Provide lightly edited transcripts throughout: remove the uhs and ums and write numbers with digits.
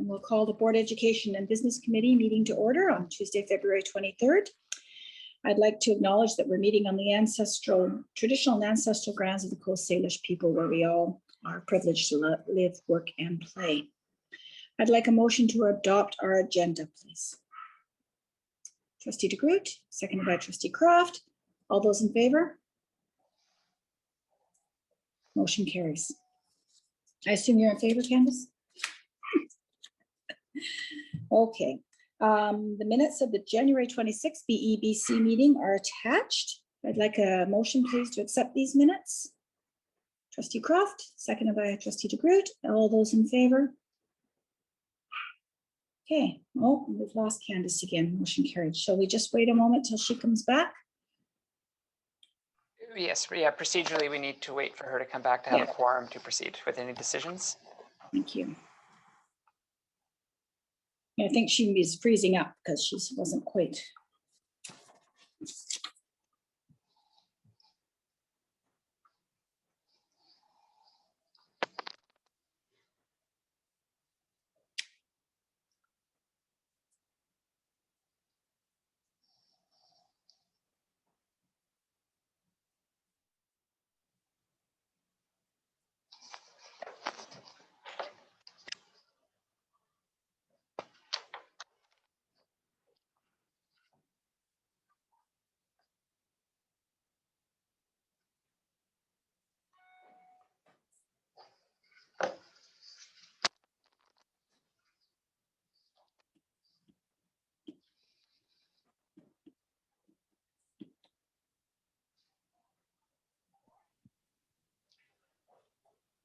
We'll call the Board Education and Business Committee meeting to order on Tuesday, February 23rd. I'd like to acknowledge that we're meeting on the traditional and ancestral grounds of the Coast Salish people, where we all are privileged to live, work, and play. I'd like a motion to adopt our agenda, please. Trustee DeGroot, seconded by Trustee Croft. All those in favor? Motion carries. I assume you're in favor, Candace? Okay. The minutes of the January 26th BEBC meeting are attached. I'd like a motion, please, to accept these minutes. Trustee Croft, seconded by Trustee DeGroot. All those in favor? Okay. Oh, we've lost Candace again. Motion carried. Shall we just wait a moment till she comes back? Yes, yeah, procedurally we need to wait for her to come back to have a quorum to proceed with any decisions. Thank you. I think she was freezing up because she wasn't quite.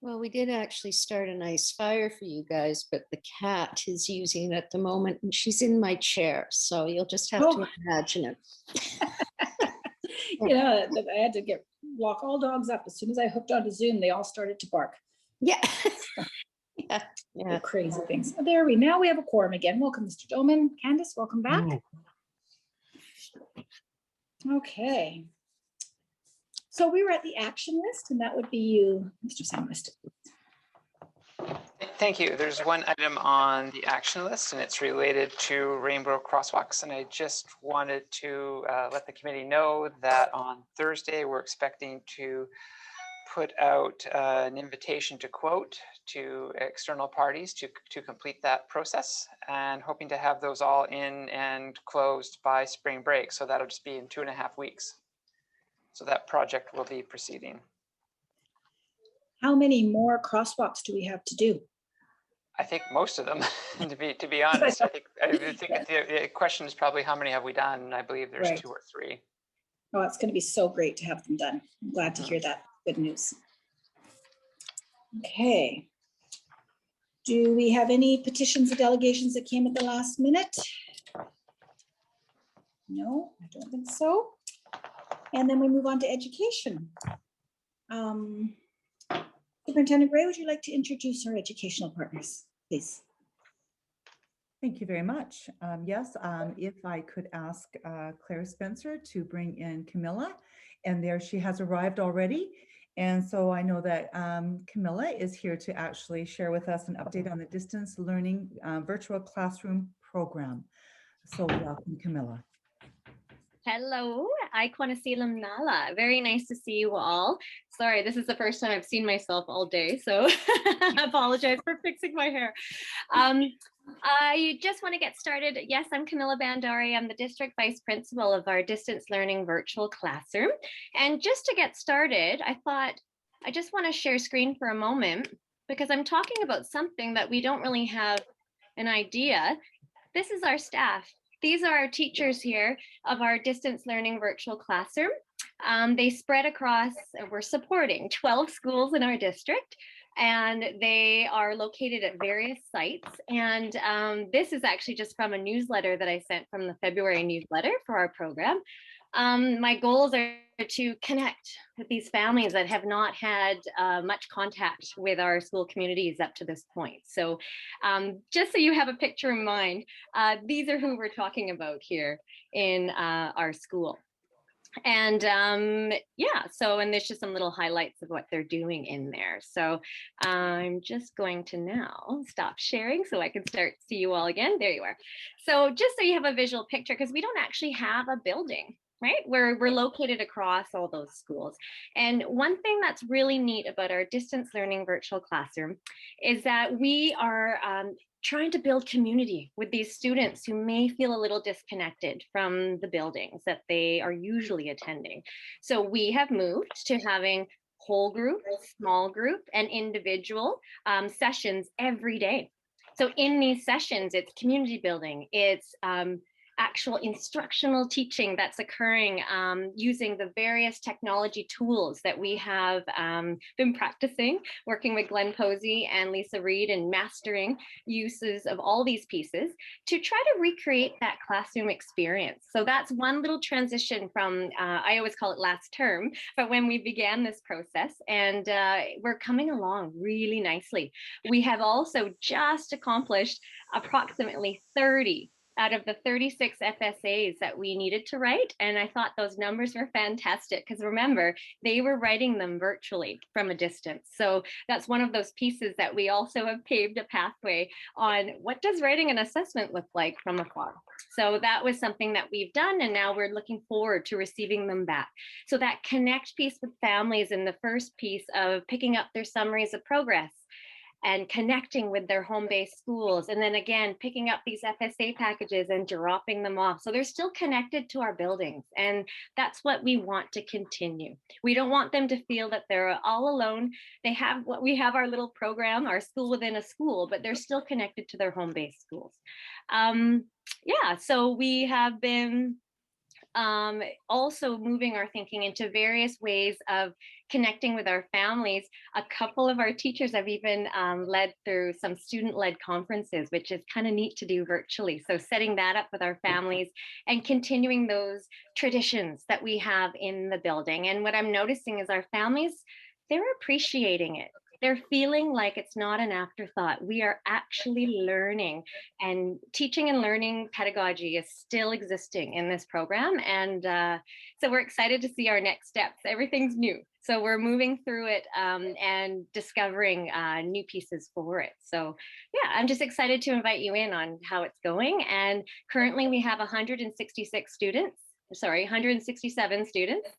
Well, we did actually start a nice fire for you guys, but the cat is using it at the moment and she's in my chair. So you'll just have to imagine it. Yeah, I had to lock all dogs up. As soon as I hooked onto Zoom, they all started to bark. Yeah. Yeah. Crazy things. Now we have a quorum again. Welcome, Mr. Doman. Candace, welcome back. Okay. So we were at the action list, and that would be you, Mr. Sandwest. Thank you. There's one item on the action list, and it's related to rainbow crosswalks. And I just wanted to let the committee know that on Thursday, we're expecting to put out an invitation to quote to external parties to complete that process, and hoping to have those all in and closed by spring break. So that'll just be in 2.5 weeks. So that project will be proceeding. How many more crosswalks do we have to do? I think most of them, to be honest. I think the question is probably how many have we done? I believe there's 2 or 3. Oh, it's going to be so great to have them done. I'm glad to hear that. Good news. Okay. Do we have any petitions or delegations that came at the last minute? No, I don't think so. And then we move on to education. Superintendent Gray, would you like to introduce our educational partners, please? Thank you very much. Yes, if I could ask Claire Spencer to bring in Camilla, and there she has arrived already. And so I know that Camilla is here to actually share with us an update on the distance learning virtual classroom program. So welcome, Camilla. Hello, Aikwanasilam Nala. Very nice to see you all. Sorry, this is the first time I've seen myself all day, so I apologize for fixing my hair. I just want to get started. Yes, I'm Camilla Bandari. I'm the District Vice Principal of our Distance Learning Virtual Classroom. And just to get started, I thought I just want to share screen for a moment because I'm talking about something that we don't really have an idea. This is our staff. These are our teachers here of our distance learning virtual classroom. They spread across, we're supporting 12 schools in our district, and they are located at various sites. And this is actually just from a newsletter that I sent from the February newsletter for our program. My goals are to connect with these families that have not had much contact with our school communities up to this point. So just so you have a picture in mind, these are who we're talking about here in our school. And yeah, so, and there's just some little highlights of what they're doing in there. So I'm just going to now stop sharing so I can start to see you all again. There you are. So just so you have a visual picture, because we don't actually have a building, right? We're located across all those schools. And one thing that's really neat about our distance learning virtual classroom is that we are trying to build community with these students who may feel a little disconnected from the buildings that they are usually attending. So we have moved to having whole group, small group, and individual sessions every day. So in these sessions, it's community building, it's actual instructional teaching that's occurring using the various technology tools that we have been practicing, working with Glenn Posey and Lisa Reed and mastering uses of all these pieces to try to recreate that classroom experience. So that's one little transition from, I always call it last term, but when we began this process, and we're coming along really nicely. We have also just accomplished approximately 30 out of the 36 FSAs that we needed to write. And I thought those numbers were fantastic because remember, they were writing them virtually from a distance. So that's one of those pieces that we also have paved a pathway on what does writing an assessment look like from afar. So that was something that we've done, and now we're looking forward to receiving them back. So that connect piece with families in the first piece of picking up their summaries of progress and connecting with their home-based schools. And then again, picking up these FSA packages and dropping them off. So they're still connected to our buildings. And that's what we want to continue. We don't want them to feel that they're all alone. They have what we have, our little program, our school within a school, but they're still connected to their home-based schools. Yeah, so we have been also moving our thinking into various ways of connecting with our families. A couple of our teachers have even led through some student-led conferences, which is kind of neat to do virtually. So setting that up with our families and continuing those traditions that we have in the building. And what I'm noticing is our families, they're appreciating it. They're feeling like it's not an afterthought. We are actually learning, and teaching and learning pedagogy is still existing in this program. And so we're excited to see our next steps. Everything's new. So we're moving through it and discovering new pieces for it. So yeah, I'm just excited to invite you in on how it's going. And currently we have 166 students. Sorry, 167 students.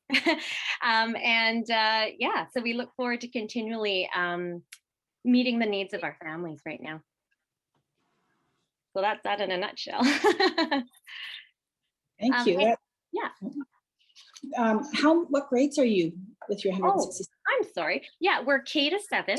Yeah, so we look forward to continually meeting the needs of our families right now. So that's that in a nutshell. Thank you. Yeah. What grades are you with your 160? I'm sorry. Yeah, we're K to 7.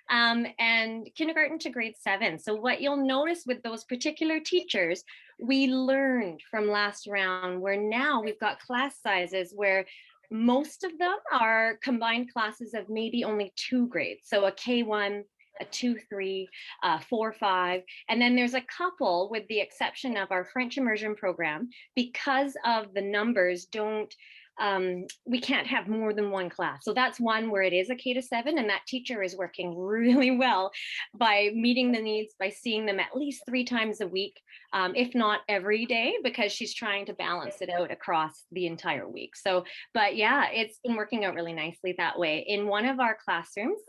And kindergarten to grade 7. So what you'll notice with those particular teachers, we learned from last round where now we've got class sizes where most of them are combined classes of maybe only 2 grades. So a K1, a 2-3, 4-5. And then there's a couple, with the exception of our French immersion program, because of the numbers we can't have more than 1 class. So that's one where it is a K to 7, and that teacher is working really well by meeting the needs, by seeing them at least 3 times a week, if not every day, because she's trying to balance it out across the entire week. So, but yeah, it's been working out really nicely that way. In one of our classrooms,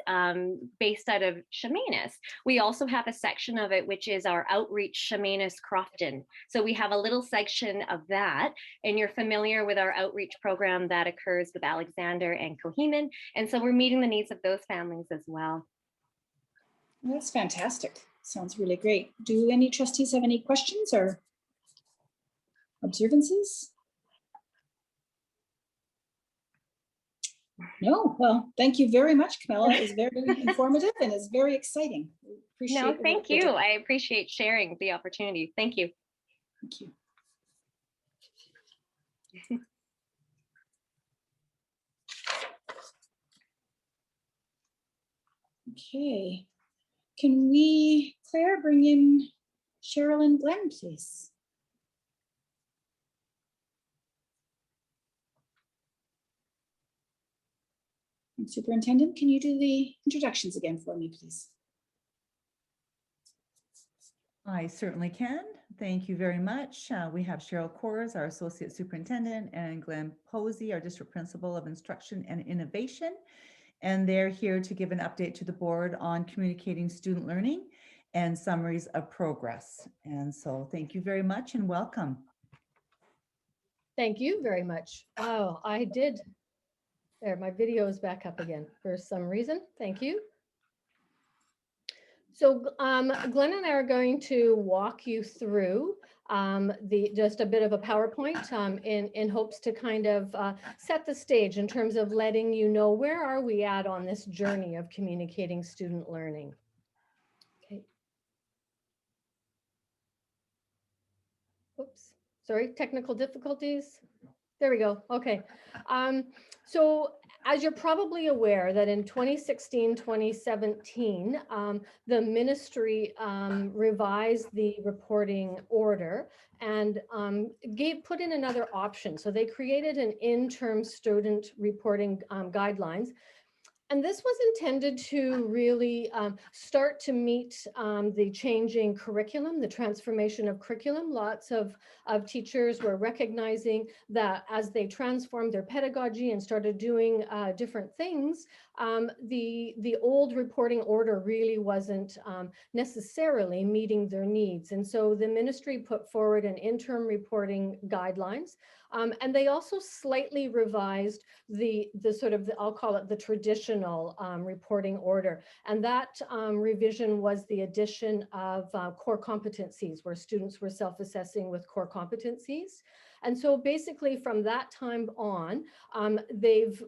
based out of Chemainus, we also have a section of it, which is our outreach Chemainus Crofton. So we have a little section of that, and you're familiar with our outreach program that occurs with Alexander and Coheman. And so we're meeting the needs of those families as well. That's fantastic. Sounds really great. Do any trustees have any questions or observances? No, well, thank you very much, Camilla. It was very informative and it's very exciting. No, thank you. I appreciate sharing the opportunity. Thank you. Thank you. Okay, can we, Claire, bring in Cheryl and Glenn, please? And Superintendent, can you do the introductions again for me, please? I certainly can. Thank you very much. We have Cheryl Kors, our Associate Superintendent, and Glenn Posey, our District Principal of Instruction and Innovation. And they're here to give an update to the board on communicating student learning and summaries of progress. And so thank you very much and welcome. Thank you very much. Oh, I did. There, my video is back up again for some reason. Thank you. So Glenn and I are going to walk you through just a bit of a PowerPoint in hopes to kind of set the stage in terms of letting you know where are we at on this journey of communicating student learning. Okay. Oops, sorry, technical difficulties. There we go. Okay. So as you're probably aware that in 2016, 2017, the ministry revised the reporting order and put in another option. So they created an interim student reporting guidelines. And this was intended to really start to meet the changing curriculum, the transformation of curriculum. Lots of teachers were recognizing that as they transformed their pedagogy and started doing different things, the old reporting order really wasn't necessarily meeting their needs. And so the ministry put forward an interim reporting guidelines. And they also slightly revised the sort of, I'll call it the traditional reporting order. And that revision was the addition of core competencies, where students were self-assessing with core competencies. And so basically from that time on,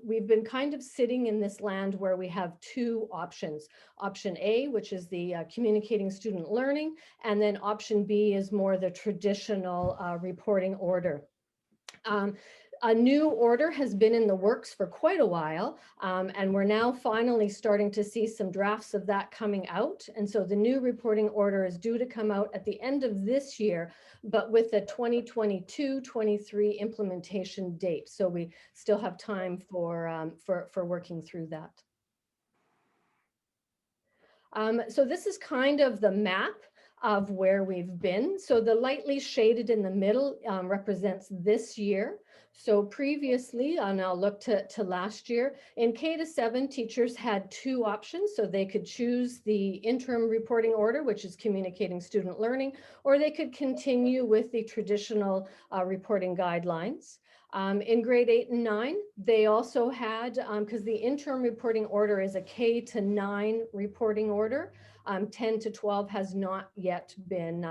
we've been kind of sitting in this land where we have two options. Option A, which is the communicating student learning, and then option B is more the traditional reporting order. A new order has been in the works for quite a while, and we're now finally starting to see some drafts of that coming out. And so the new reporting order is due to come out at the end of this year, but with a 2022-23 implementation date. So we still have time for working through that. So this is kind of the map of where we've been. So the lightly shaded in the middle represents this year. So previously, and I'll look to last year, in K-7, teachers had two options. So they could choose the interim reporting order, which is communicating student learning, or they could continue with the traditional reporting guidelines. In grade 8 and 9, they also had, because the interim reporting order is a K-9 reporting order, 10 to 12 has not yet been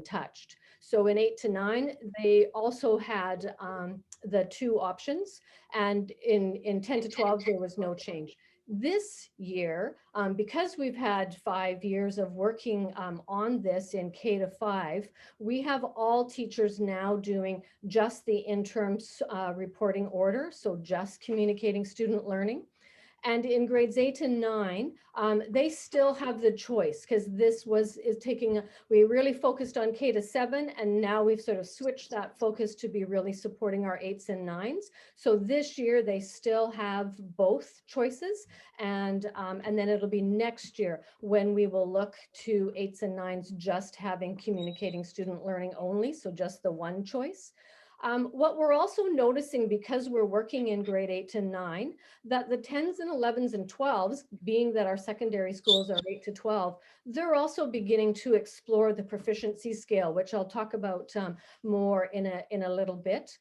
touched. So in 8 to 9, they also had the two options, and in 10 to 12, there was no change. This year, because we've had 5 years of working on this in K-5, we have all teachers now doing just the interim reporting order, so just communicating student learning. And in grades 8 and 9, they still have the choice, because this we really focused on K-7, and now we've sort of switched that focus to be really supporting our 8s and 9s. So this year they still have both choices, and then it'll be next year when we will look to 8s and 9s just having communicating student learning only, so just the one choice. What we're also noticing, because we're working in grade 8 to 9, that the 10s and 11s and 12s, being that our secondary schools are 8 to 12, they're also beginning to explore the proficiency scale, which I'll talk about more in a little bit,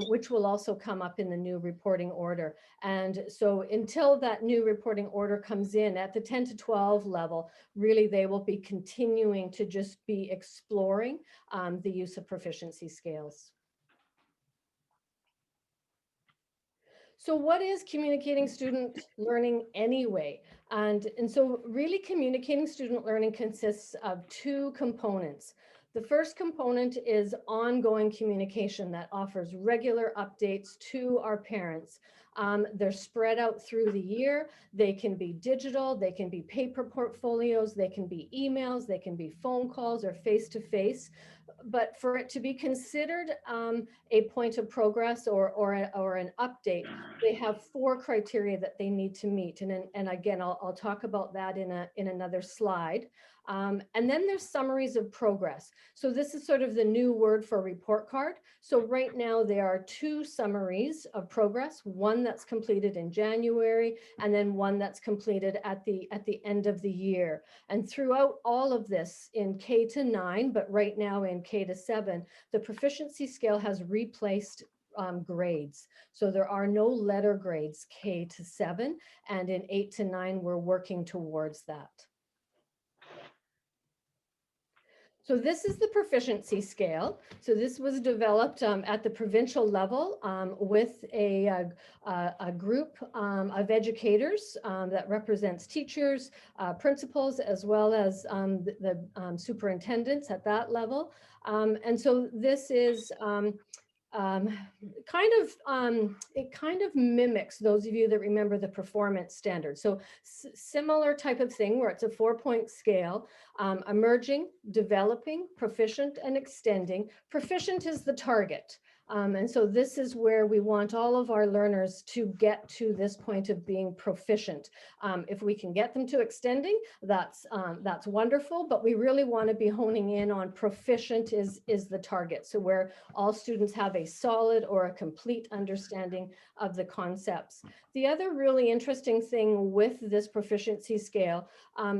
which will also come up in the new reporting order. And so until that new reporting order comes in at the 10 to 12 level, really they will be continuing to just be exploring the use of proficiency scales. So what is communicating student learning anyway? And so really communicating student learning consists of two components. The first component is ongoing communication that offers regular updates to our parents They're spread out through the year. They can be digital, they can be paper portfolios, they can be emails, they can be phone calls or face-to-face. But for it to be considered a point of progress or an update, they have 4 criteria that they need to meet. And again, I'll talk about that in another slide. And then there's summaries of progress. So this is sort of the new word for report card. So right now there are 2 summaries of progress, one that's completed in January and then one that's completed at the end of the year. And throughout all of this in K to 9, but right now in K to 7, the proficiency scale has replaced grades. So there are no letter grades K to 7, and in 8 to 9, we're working towards that. So this is the proficiency scale. So this was developed at the provincial level with a group of educators that represents teachers, principals, as well as the superintendents at that level. And so this is it kind of mimics, those of you that remember the performance standard. So similar type of thing where it's a 4-point scale, emerging, developing, proficient, and extending. Proficient is the target. And so this is where we want all of our learners to get to this point of being proficient. If we can get them to extending, that's wonderful, but we really want to be honing in on proficient is the target. So where all students have a solid or a complete understanding of the concepts. The other really interesting thing with this proficiency scale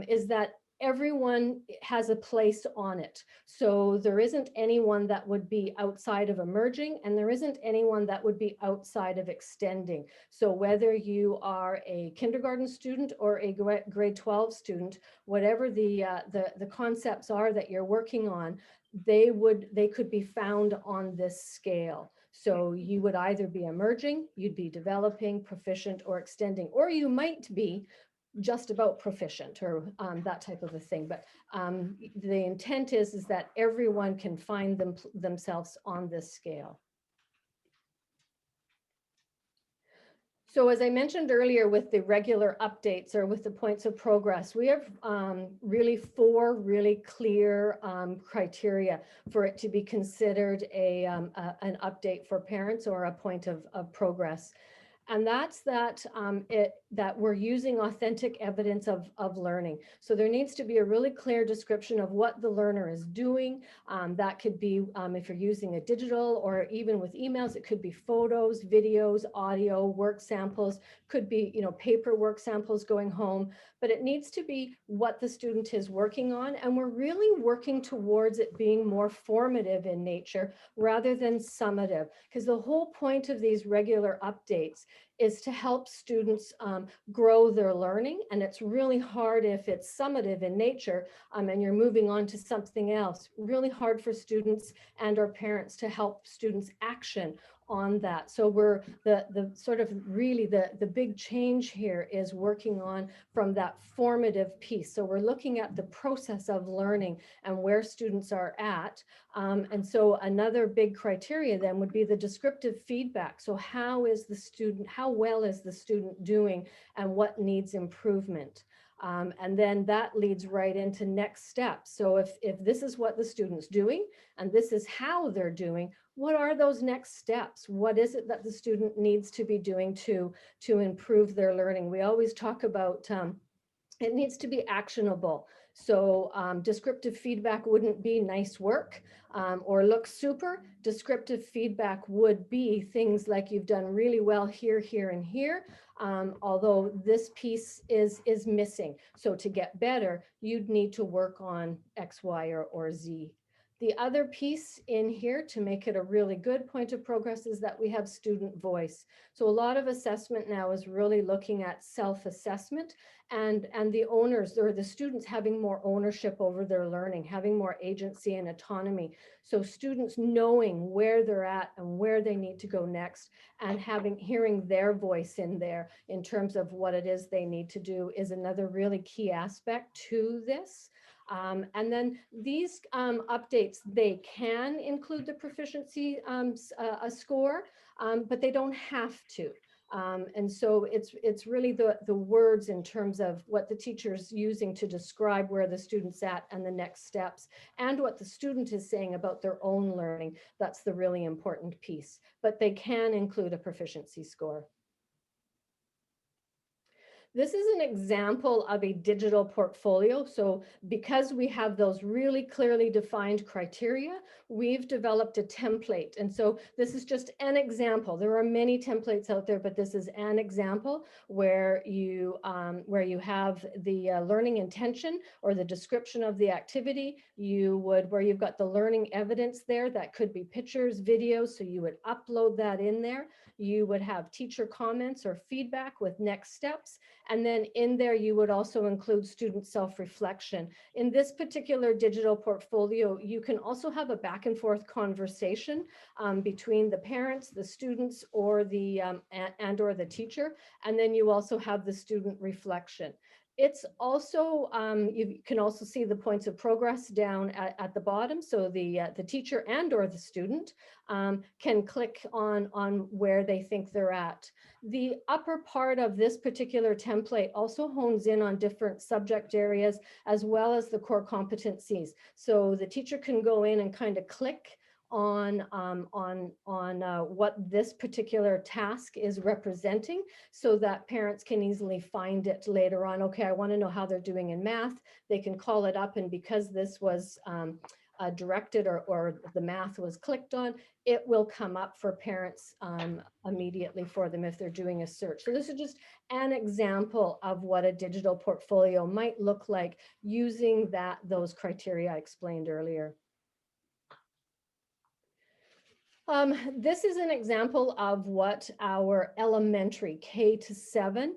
is that everyone has a place on it. So there isn't anyone that would be outside of emerging, and there isn't anyone that would be outside of extending. So whether you are a kindergarten student or a grade 12 student, whatever the concepts are that you're working on, they could be found on this scale. So you would either be emerging, you'd be developing, proficient, or extending, or you might be just about proficient or that type of a thing. But the intent is that everyone can find themselves on this scale. So as I mentioned earlier with the regular updates or with the points of progress, we have really 4 really clear criteria for it to be considered an update for parents or a point of progress. And that's that we're using authentic evidence of learning. So there needs to be a really clear description of what the learner is doing. That could be, if you're using a digital or even with emails, it could be photos, videos, audio, work samples, could be, paper work samples going home, but it needs to be what the student is working on. And we're really working towards it being more formative in nature rather than summative, because the whole point of these regular updates is to help students grow their learning. And it's really hard if it's summative in nature and you're moving on to something else, really hard for students and our parents to help students action on that. So we're the sort of really the big change here is working on from that formative piece. So we're looking at the process of learning and where students are at. And so another big criteria then would be the descriptive feedback. So how well is the student doing and what needs improvement? And then that leads right into next steps. So if this is what the student's doing and this is how they're doing, what are those next steps? What is it that the student needs to be doing to improve their learning? We always talk about it needs to be actionable. So descriptive feedback wouldn't be nice work or look super. Descriptive feedback would be things like you've done really well here, here, and here. Although this piece is missing. So to get better, you'd need to work on X, Y, or Z. The other piece in here to make it a really good point of progress is that we have student voice. So a lot of assessment now is really looking at self-assessment and the owners or the students having more ownership over their learning, having more agency and autonomy. So students knowing where they're at and where they need to go next and hearing their voice in there in terms of what it is they need to do is another really key aspect to this. And then these updates, they can include the proficiency score, but they don't have to. And so it's really the words in terms of what the teacher's using to describe where the student's at and the next steps, and what the student is saying about their own learning. That's the really important piece, but they can include a proficiency score. This is an example of a digital portfolio. So because we have those really clearly defined criteria, we've developed a template. And so this is just an example. There are many templates out there, but this is an example where you have the learning intention or the description of the activity. Where you've got the learning evidence there, that could be pictures, videos, so you would upload that in there. You would have teacher comments or feedback with next steps. And then in there, you would also include student self-reflection. In this particular digital portfolio, you can also have a back and forth conversation between the parents, the students, or the or the teacher. And then you also have the student reflection. It's also, you can also see the points of progress down at the bottom. So the teacher and or the student can click on where they think they're at. The upper part of this particular template also hones in on different subject areas as well as the core competencies. So the teacher can go in and kind of click on what this particular task is representing, so that parents can easily find it later on. Okay, I want to know how they're doing in math. They can call it up, and because this was directed or the math was clicked on, it will come up for parents immediately for them if they're doing a search. So this is just an example of what a digital portfolio might look like using those criteria I explained earlier. This is an example of what our elementary K-7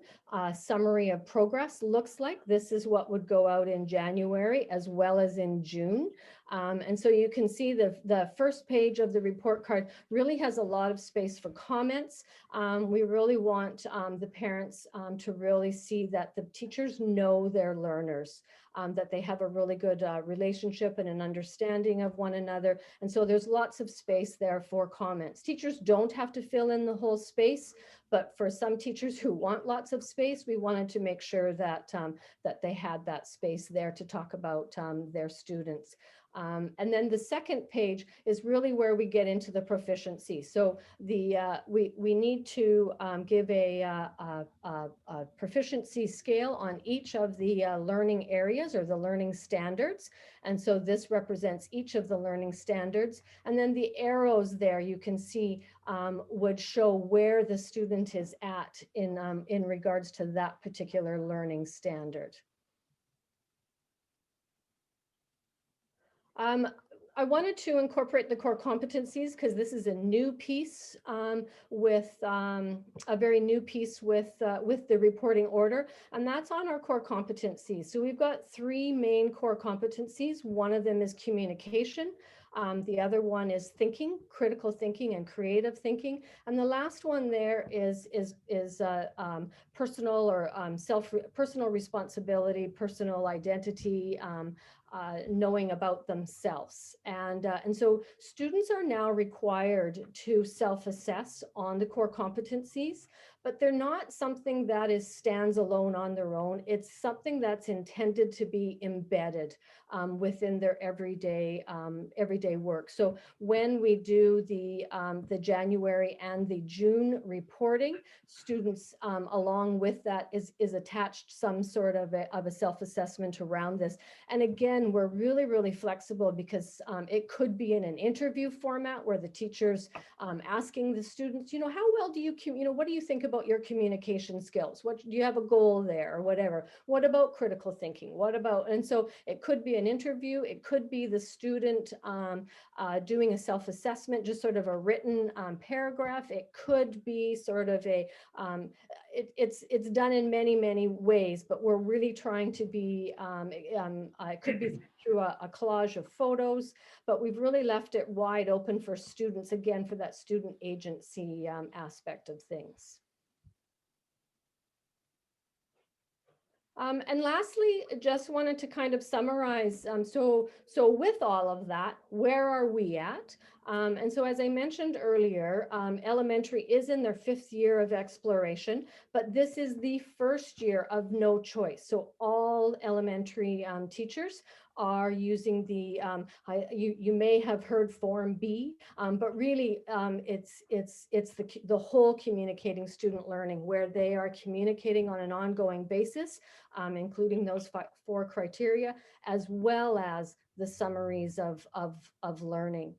summary of progress looks like. This is what would go out in January as well as in June. And so you can see the first page of the report card really has a lot of space for comments. We really want the parents to really see that the teachers know their learners, that they have a really good relationship and an understanding of one another. And so there's lots of space there for comments. Teachers don't have to fill in the whole space, but for some teachers who want lots of space, we wanted to make sure that, that they had that space there to talk about their students. And then the second page is really where we get into the proficiency. So we need to give a proficiency scale on each of the learning areas or the learning standards. And so this represents each of the learning standards. And then the arrows there you can see would show where the student is at in regards to that particular learning standard. I wanted to incorporate the core competencies because this is a new piece with a very new piece with the reporting order, and that's on our core competencies. So we've got 3 main core competencies. One of them is communication. The other one is thinking, critical thinking and creative thinking. And the last one there is personal or personal responsibility, personal identity, knowing about themselves. And so students are now required to self-assess on the core competencies, but they're not something that stands alone on their own. It's something that's intended to be embedded within their everyday work. So when we do the January and the June reporting, students along with that is attached some sort of a self-assessment around this. And again, we're really, really flexible because it could be in an interview format where the teacher's asking the students, how well do you, what do you think about your communication skills? What do you have a goal there or whatever? What about critical thinking? What about, and so it could be an interview. It could be the student doing a self-assessment, just sort of a written paragraph. It could be sort of a, it's done in many, many ways, but we're really trying to be, it could be through a collage of photos, but we've really left it wide open for students, again, for that student agency aspect of things. And lastly, just wanted to kind of summarize. So with all of that, where are we at? And so as I mentioned earlier, elementary is in their 5th year of exploration, but this is the first year of no choice. So all elementary teachers are using the, you may have heard Form B, but really it's the whole communicating student learning, where they are communicating on an ongoing basis, including those 4 criteria, as well as the summaries of learning.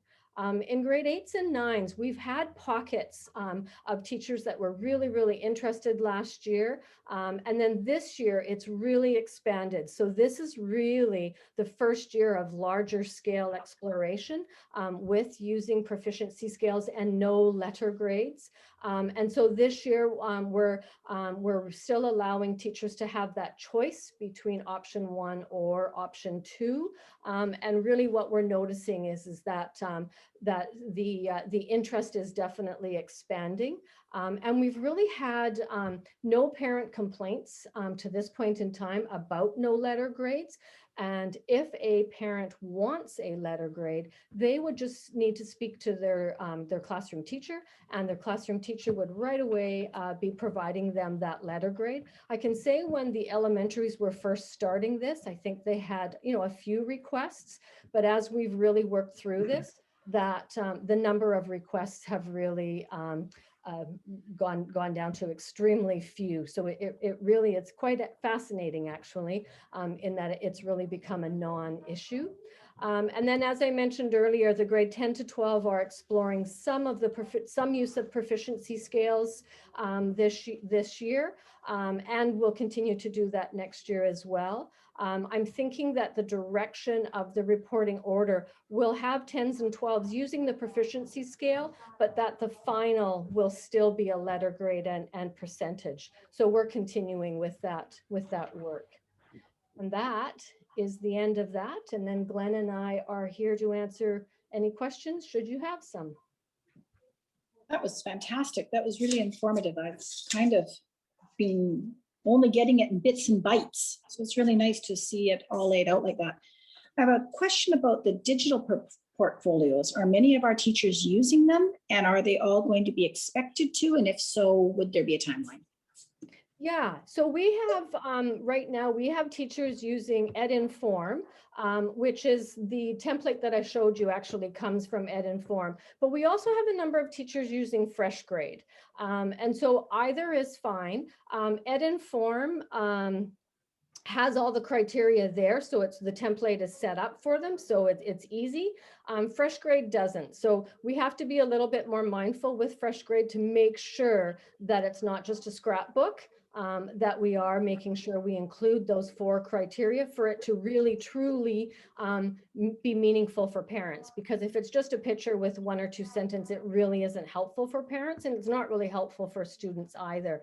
In grade 8s and 9s, we've had pockets of teachers that were really, really interested last year. And then this year, it's really expanded. So this is really the first year of larger scale exploration with using proficiency scales and no letter grades. And so this year, we're still allowing teachers to have that choice between option 1 or option 2. And really what we're noticing is that the interest is definitely expanding. And we've really had no parent complaints to this point in time about no letter grades. And if a parent wants a letter grade, they would just need to speak to their classroom teacher, and their classroom teacher would right away be providing them that letter grade. I can say when the elementaries were first starting this, I think they had, a few requests, but as we've really worked through this, that the number of requests have really gone down to extremely few. So it really, it's quite fascinating actually, in that it's really become a non-issue. And then, as I mentioned earlier, the grade 10 to 12 are exploring some use of proficiency scales this year, and will continue to do that next year as well. I'm thinking that the direction of the reporting order will have 10s and 12s using the proficiency scale, but that the final will still be a letter grade and percentage. So we're continuing with that work. And that is the end of that. And then Glenn and I are here to answer any questions, should you have some. That was fantastic. That was really informative. I've kind of been only getting it in bits and bytes. So it's really nice to see it all laid out like that. I have a question about the digital portfolios. Are many of our teachers using them, and are they all going to be expected to? And if so, would there be a timeline? Yeah, so we have, right now, we have teachers using EdInform, which is the template that I showed you actually comes from EdInform. But we also have a number of teachers using FreshGrade. And so either is fine. EdInform has all the criteria there, so the template is set up for them, so it's easy. FreshGrade doesn't, so we have to be a little bit more mindful with FreshGrade to make sure that it's not just a scrapbook, that we are making sure we include those 4 criteria for it to really truly be meaningful for parents. Because if it's just a picture with 1 or 2 sentences, it really isn't helpful for parents, and it's not really helpful for students either.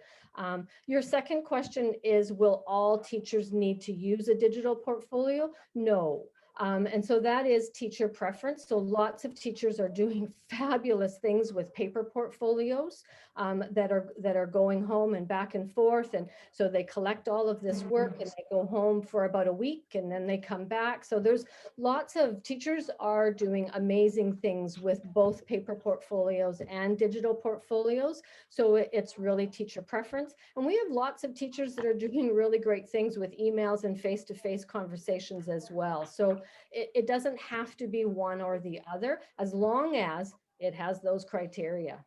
Your second question is, will all teachers need to use a digital portfolio? No. And so that is teacher preference. So lots of teachers are doing fabulous things with paper portfolios that are going home and back and forth. And so they collect all of this work and they go home for about a week and then they come back. So there's lots of teachers are doing amazing things with both paper portfolios and digital portfolios. So it's really teacher preference. And we have lots of teachers that are doing really great things with emails and face-to-face conversations as well. So it doesn't have to be one or the other, as long as it has those criteria.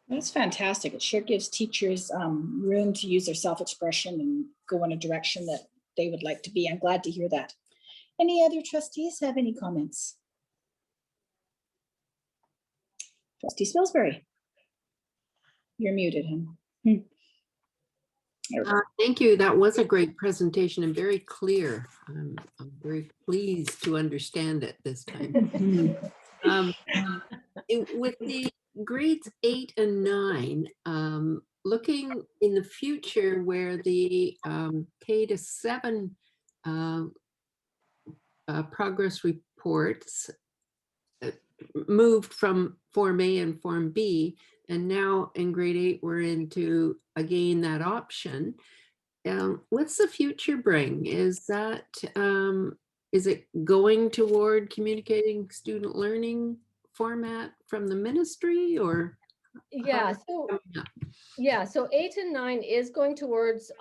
That's fantastic. It sure gives teachers room to use their self-expression and go in a direction that they would like to be. I'm glad to hear that. Any other trustees have any comments? Trustee Spilsbury, you're muted, huh? Thank you. That was a great presentation and very clear. I'm very pleased to understand it this time. With the grades 8 and 9, looking in the future where the K to 7 progress reports moved from Form A and Form B, and now in grade 8 we're into again that option. What's the future bring? Is that is it going toward communicating student learning format from the ministry, or? Yeah, so 8 and 9 is going towards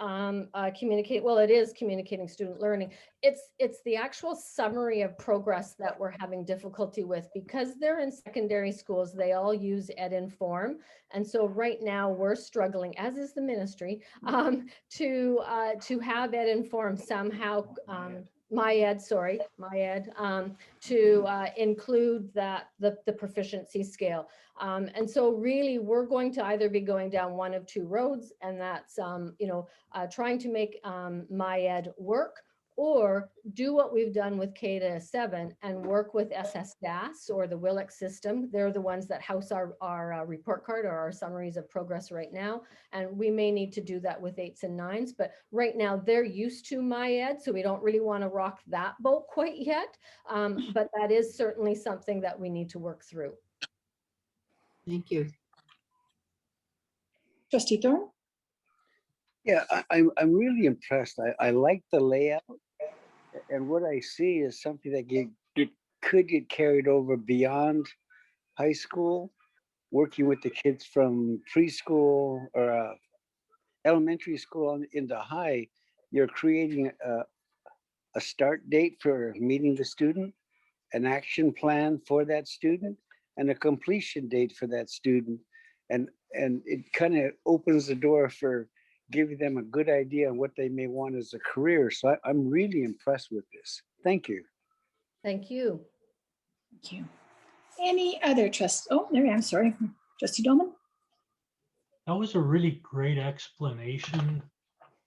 communicate. Well, it is communicating student learning. It's the actual summary of progress that we're having difficulty with, because they're in secondary schools. They all use EdInform, and so right now we're struggling, as is the ministry, to have EdInform somehow. MyEd, to include that the proficiency scale. And so really we're going to either be going down one of two roads, and that's trying to make MyEd work, or do what we've done with K-7 and work with SS-DAS or the Willick system. They're the ones that house our report card or our summaries of progress right now. And we may need to do that with 8s and 9s, but right now they're used to MyEd, so we don't really want to rock that boat quite yet. But that is certainly something that we need to work through. Thank you. Trustee Thorne? Yeah, I'm really impressed. I like the layout, and what I see is something that could get carried over beyond high school, working with the kids from preschool or elementary school into high. You're creating a start date for meeting the student, an action plan for that student, and a completion date for that student. And it kind of opens the door for giving them a good idea on what they may want as a career. So I'm really impressed with this. Thank you. Thank you. Thank you. Any other Oh, there I am. Sorry. Trustee Dolman? That was a really great explanation.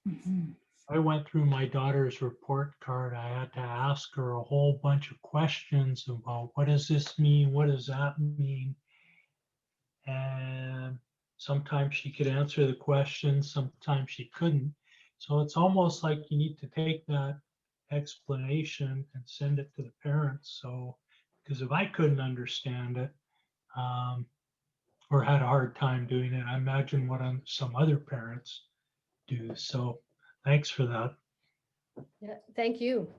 Mhm. I went through my daughter's report card. I had to ask her a whole bunch of questions about what does this mean? What does that mean? And sometimes she could answer the questions, sometimes she couldn't. So it's almost like you need to take that explanation and send it to the parents. So, because if I couldn't understand it, or had a hard time doing it, I imagine what some other parents do. So thanks for that. Yeah, thank you.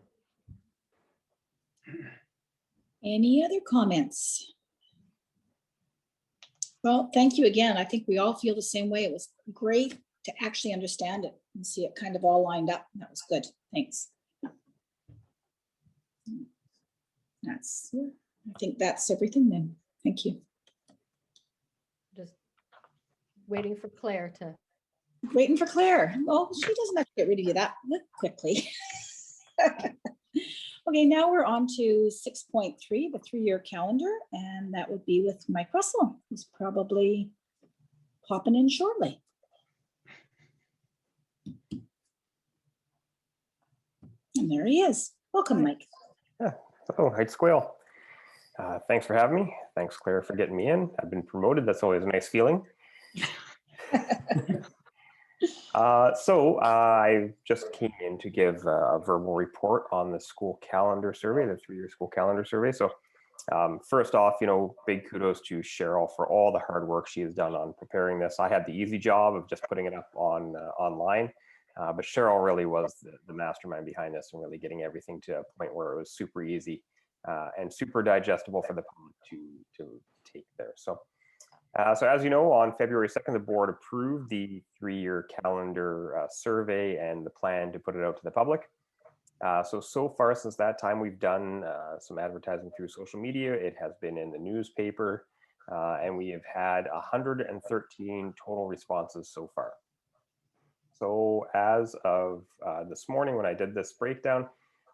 Any other comments? Well, thank you again. I think we all feel the same way. It was great to actually understand it and see it kind of all lined up. That was good. Thanks. I think that's everything then. Thank you. Just waiting for Claire to. Waiting for Claire. Oh, she doesn't have to get rid of you that quickly. Okay, now we're on to 6.3, the 3-year calendar, and that would be with Mike Russell, who's probably popping in shortly. And there he is. Welcome, Mike. Yeah. Oh, hi, Squeal. Thanks for having me. Thanks, Claire, for getting me in. I've been promoted. That's always a nice feeling. I just came in to give a verbal report on the school calendar survey, the 3-year school calendar survey. So first off, big kudos to Cheryl for all the hard work she has done on preparing this. I had the easy job of just putting it up on online, but Cheryl really was the mastermind behind this and really getting everything to a point where it was super easy and super digestible for the public to take there. So as you know, on February 2nd, the board approved the 3-year calendar survey and the plan to put it out to the public. So far since that time, we've done some advertising through social media. It has been in the newspaper, and we have had 113 total responses so far. So as of this morning, when I did this breakdown,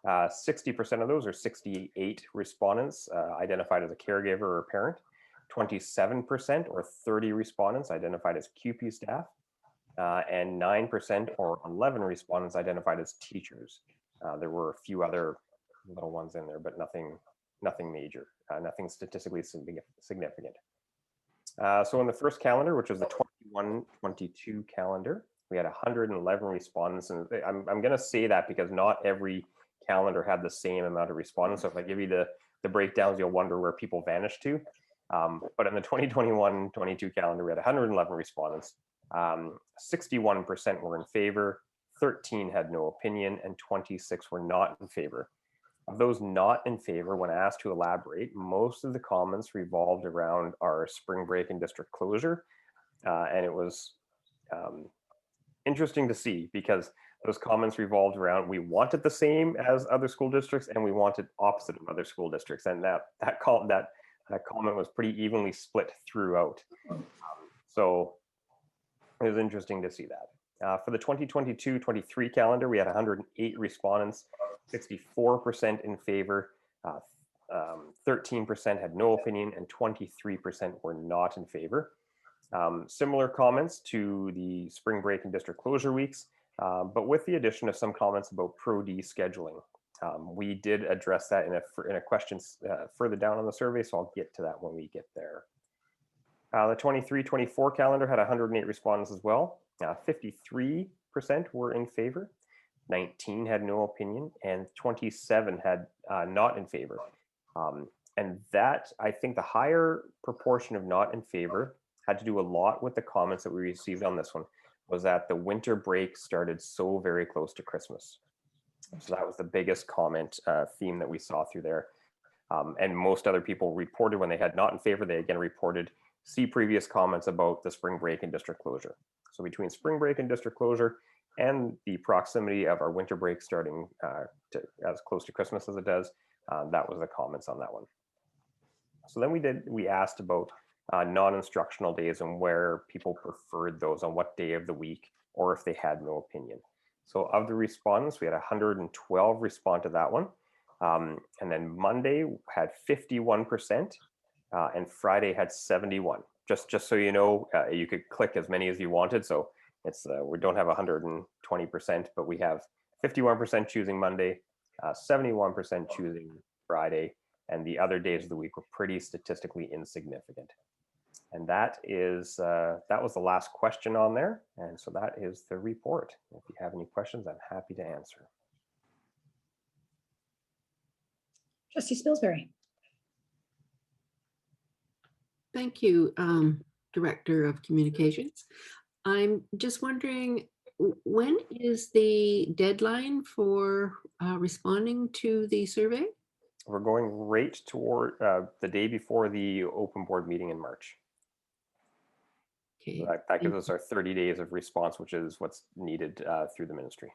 60% of those, or 68 respondents, identified as a caregiver or parent. 27% or 30 respondents identified as QP staff, and 9% or 11 respondents identified as teachers. There were a few other little ones in there, but nothing major, nothing statistically significant. So in the first calendar, which was the 21-22 calendar, we had 111 respondents, and I'm going to say that because not every calendar had the same amount of respondents. So if I give you the breakdowns, you'll wonder where people vanished to. But in the 2021-22 calendar, we had 111 respondents. 61% were in favor, 13 had no opinion, and 26 were not in favor. Of those not in favor, when asked to elaborate, most of the comments revolved around our spring break and district closure. And it was interesting to see because those comments revolved around we want it the same as other school districts and we want it opposite of other school districts. And that comment was pretty evenly split throughout. So it was interesting to see that. For the 2022-23 calendar, we had 108 respondents, 64% in favor, 13% had no opinion, and 23% were not in favor. Similar comments to the spring break and district closure weeks, but with the addition of some comments about Pro-D scheduling. We did address that in a question further down on the survey, so I'll get to that when we get there. The 23-24 calendar had 108 respondents as well. 53% were in favor, 19 had no opinion, and 27 had not in favor. And that, I think the higher proportion of not in favor had to do a lot with the comments that we received on this one, was that the winter break started so very close to Christmas. So that was the biggest comment theme that we saw through there. And most other people reported when they had not in favor, they again reported see previous comments about the spring break and district closure. So between spring break and district closure and the proximity of our winter break starting as close to Christmas as it does, that was the comments on that one. So then we asked about non-instructional days and where people preferred those, on what day of the week, or if they had no opinion. So of the respondents, we had 112 respond to that one. And then Monday had 51%, and Friday had 71. Just so you know, you could click as many as you wanted. So it's we don't have 120%, but we have 51% choosing Monday, 71% choosing Friday, and the other days of the week were pretty statistically insignificant. And that is that was the last question on there. And so that is the report. If you have any questions, I'm happy to answer. Trustee Spilsbury. Thank you, Director of Communications. I'm just wondering, when is the deadline for responding to the survey? We're going right toward the day before the open board meeting in March. Okay. So that gives us our 30 days of response, which is what's needed through the ministry.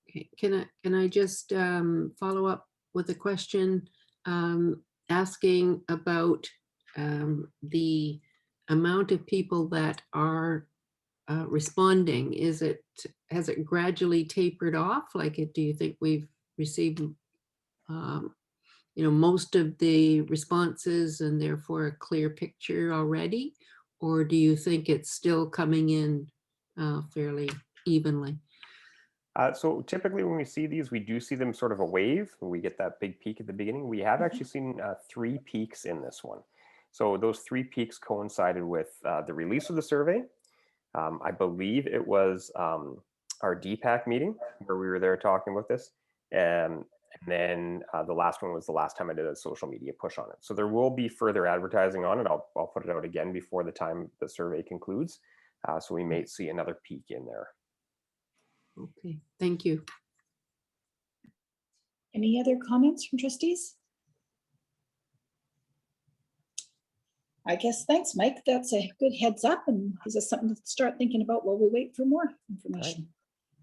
Okay. Can I just follow up with a question asking about the amount of people that are responding? Has it gradually tapered off? Like, do you think we've received most of the responses and therefore a clear picture already? Or do you think it's still coming in fairly evenly? So typically when we see these, we do see them sort of a wave. We get that big peak at the beginning. We have actually seen 3 peaks in this one. So those 3 peaks coincided with the release of the survey. I believe it was our DPAC meeting where we were there talking about this. And then the last one was the last time I did a social media push on it. So there will be further advertising on it. I'll put it out again before the time the survey concludes. So we may see another peak in there. Okay, thank you. Any other comments from trustees? I guess, thanks, Mike. That's a good heads up and gives us something to start thinking about while we wait for more information.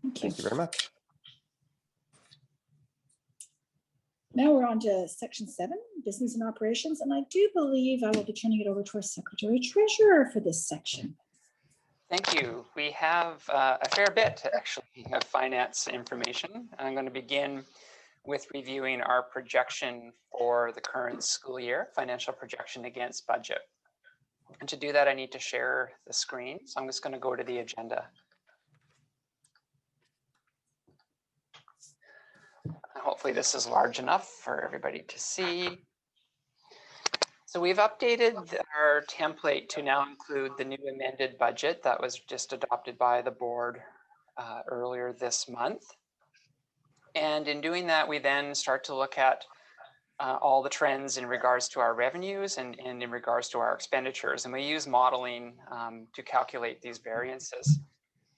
Right. Thank you very much. Now we're on to section 7, business and operations. And I do believe I will be turning it over to our secretary treasurer for this section. Thank you. We have a fair bit, actually, of finance information. I'm going to begin with reviewing our projection for the current school year, financial projection against budget. And to do that, I need to share the screen. So I'm just going to go to the agenda. Hopefully this is large enough for everybody to see. So we've updated our template to now include the new amended budget that was just adopted by the board earlier this month. And in doing that, we then start to look at all the trends in regards to our revenues and in regards to our expenditures. And we use modeling to calculate these variances.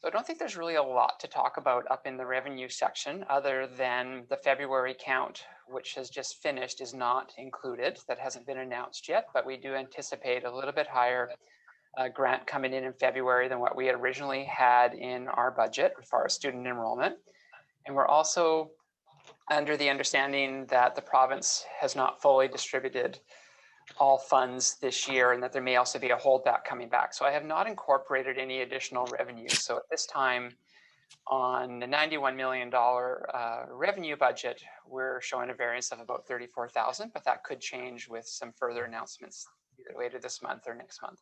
So I don't think there's really a lot to talk about up in the revenue section other than the February count, which has just finished, is not included. That hasn't been announced yet, but we do anticipate a little bit higher grant coming in February than what we had originally had in our budget as far as student enrollment. And we're also under the understanding that the province has not fully distributed all funds this year and that there may also be a holdback coming back. So I have not incorporated any additional revenue. So at this time, on the $91 million revenue budget, we're showing a variance of about 34,000, but that could change with some further announcements either later this month or next month.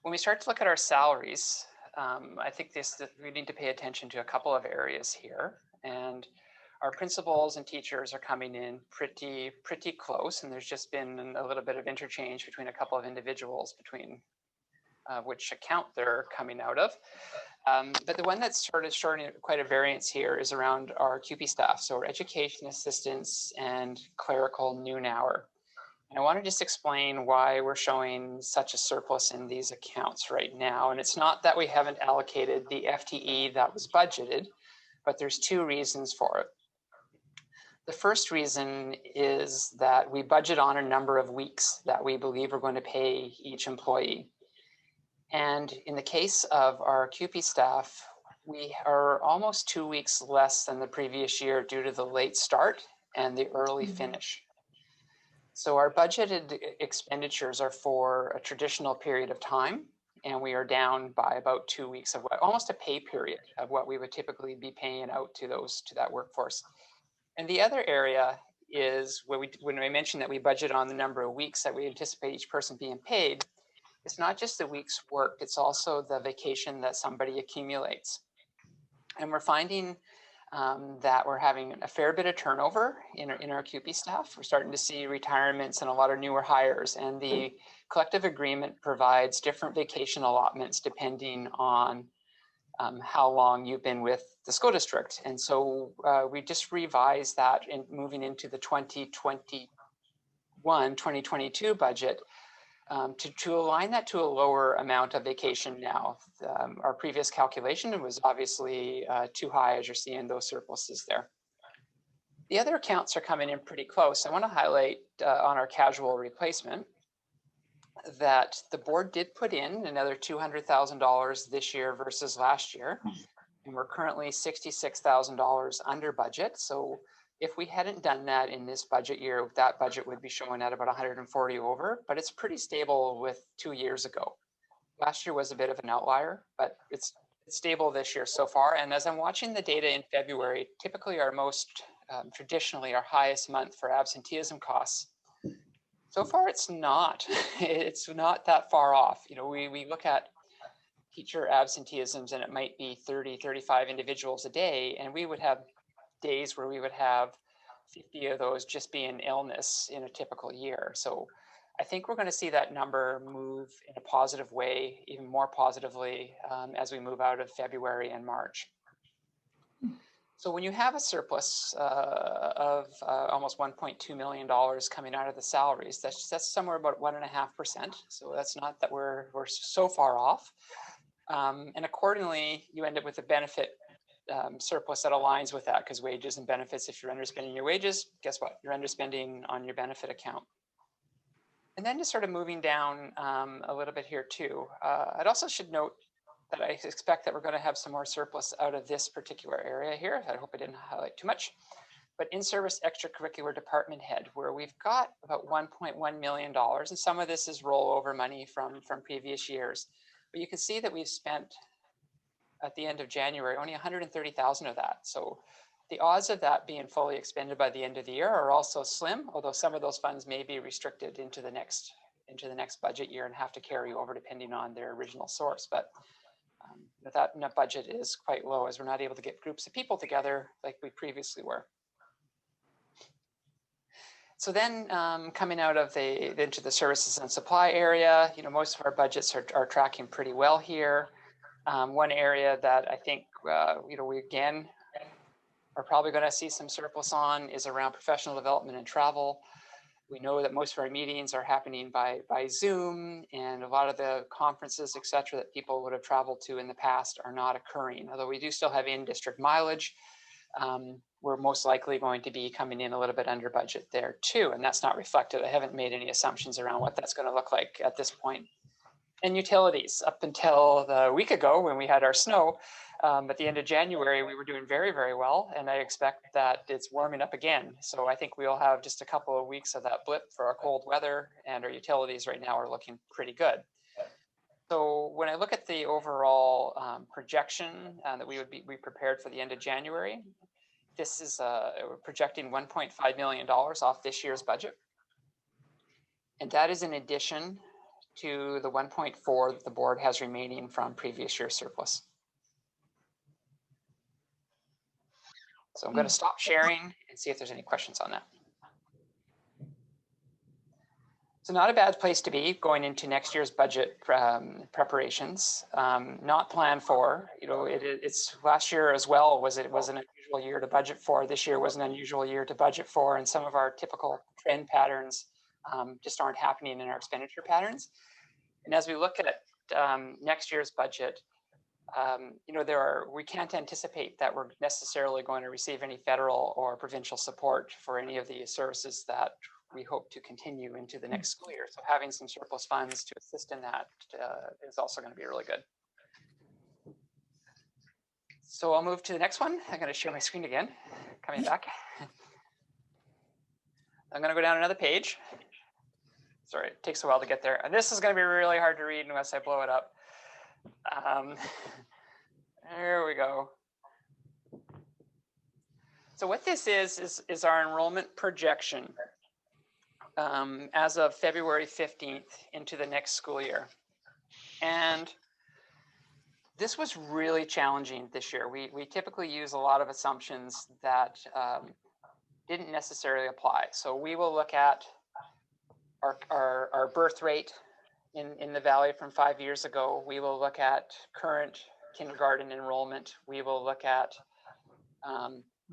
When we start to look at our salaries, I think we need to pay attention to a couple of areas here. And our principals and teachers are coming in pretty close, and there's just been a little bit of interchange between a couple of individuals between which account they're coming out of. But the one that's sort of showing quite a variance here is around our QP staff, so our education assistants and clerical noon hour. And I want to just explain why we're showing such a surplus in these accounts right now. And it's not that we haven't allocated the FTE that was budgeted, but there's two reasons for it. The first reason is that we budget on a number of weeks that we believe we're going to pay each employee. And in the case of our QP staff, we are almost 2 weeks less than the previous year due to the late start and the early finish. So our budgeted expenditures are for a traditional period of time, and we are down by about 2 weeks of almost a pay period of what we would typically be paying out to that workforce. And the other area is when I mentioned that we budget on the number of weeks that we anticipate each person being paid, it's not just the weeks worked, it's also the vacation that somebody accumulates. And we're finding that we're having a fair bit of turnover in our QP staff. We're starting to see retirements and a lot of newer hires, and the collective agreement provides different vacation allotments depending on how long you've been with the school district. And so we just revised that in moving into the 2022 budget to align that to a lower amount of vacation now. Our previous calculation was obviously too high, as you're seeing those surpluses there. The other accounts are coming in pretty close. I want to highlight on our casual replacement that the board did put in another $200,000 this year versus last year. And we're currently $66,000 under budget. So if we hadn't done that in this budget year, that budget would be showing at about 140 over, but it's pretty stable with 2 years ago. Last year was a bit of an outlier, but it's stable this year so far. And as I'm watching the data in February, typically our traditionally our highest month for absenteeism costs, so far it's not. It's not that far off. You know, we look at teacher absenteeisms and it might be 30, 35 individuals a day, and we would have days where we would have 50 of those just being illness in a typical year. So I think we're going to see that number move in a positive way, even more positively as we move out of February and March. So when you have a surplus of almost $1.2 million coming out of the salaries, that's somewhere about 1.5%. So that's not that we're so far off. And accordingly, you end up with a benefit surplus that aligns with that, because wages and benefits, if you're underspending your wages, guess what? You're underspending on your benefit account. And then just sort of moving down a little bit here too. I'd also should note that I expect that we're going to have some more surplus out of this particular area here. I hope I didn't highlight too much. But in-service extracurricular department head, where we've got about $1.1 million, and some of this is rollover money from previous years. But you can see that we've spent at the end of January only 130,000 of that. So the odds of that being fully expended by the end of the year are also slim, although some of those funds may be restricted into the next budget year and have to carry over depending on their original source. But that net budget is quite low, as we're not able to get groups of people together like we previously were. So then coming out of into the services and supply area, you know, most of our budgets are tracking pretty well here. One area that I think, you know, we again are probably going to see some surplus on is around professional development and travel. We know that most of our meetings are happening by Zoom, and a lot of the conferences, et cetera, that people would have traveled to in the past are not occurring. Although we do still have in-district mileage, we're most likely going to be coming in a little bit under budget there too. And that's not reflected. I haven't made any assumptions around what that's going to look like at this point. And utilities, up until the week ago when we had our snow, at the end of January, we were doing very, very well. And I expect that it's warming up again. So I think we'll have just a couple of weeks of that blip for our cold weather, and our utilities right now are looking pretty good. So when I look at the overall projection that we would be prepared for the end of January, this is we're projecting $1.5 million off this year's budget. And that is in addition to the 1.4 that the board has remaining from previous year surplus. So I'm going to stop sharing and see if there's any questions on that. So not a bad place to be going into next year's budget preparations. Not planned for, you know, it's last year as well was an unusual year to budget for. This year was an unusual year to budget for, and some of our typical trend patterns just aren't happening in our expenditure patterns. And as we look at next year's budget, you know, we can't anticipate that we're necessarily going to receive any federal or provincial support for any of the services that we hope to continue into the next school year. So having some surplus funds to assist in that is also going to be really good. So I'll move to the next one. I'm going to share my screen again, coming back. I'm going to go down another page. Sorry, it takes a while to get there. And this is going to be really hard to read unless I blow it up. There we go. So what this is our enrollment projection as of February 15th into the next school year. And this was really challenging this year. We typically use a lot of assumptions that didn't necessarily apply. So we will look at our birth rate in the Valley from 5 years ago. We will look at current kindergarten enrollment. We will look at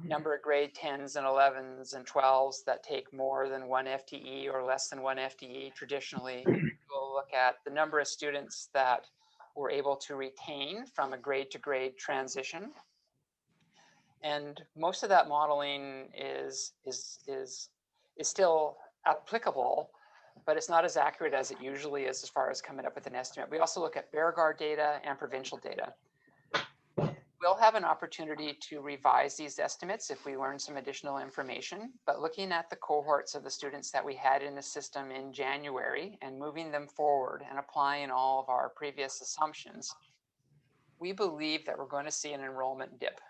number of grade 10s and 11s and 12s that take more than 1 FTE or less than 1 FTE traditionally. We'll look at the number of students that we're able to retain from a grade to grade transition. And most of that modeling is still applicable, but it's not as accurate as it usually is as far as coming up with an estimate. We also look at Beauregard data and provincial data. We'll have an opportunity to revise these estimates if we learn some additional information, but looking at the cohorts of the students that we had in the system in January and moving them forward and applying all of our previous assumptions, we believe that we're going to see an enrollment dip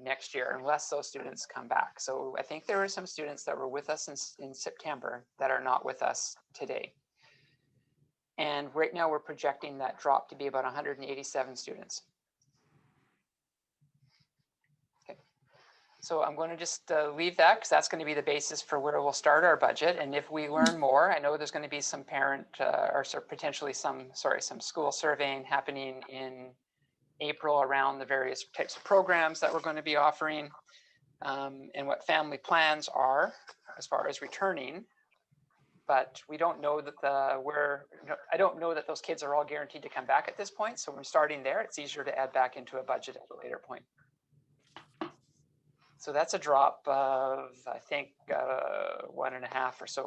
next year unless those students come back. So I think there are some students that were with us in September that are not with us today. And right now we're projecting that drop to be about 187 students. Okay. So I'm going to just leave that because that's going to be the basis for where we'll start our budget. And if we learn more, I know there's going to be some parent or potentially some school surveying happening in April around the various types of programs that we're going to be offering and what family plans are as far as returning. But we don't know that I don't know that those kids are all guaranteed to come back at this point. So we're starting there. It's easier to add back into a budget at a later point. So that's a drop of, I think, 1.5% or so.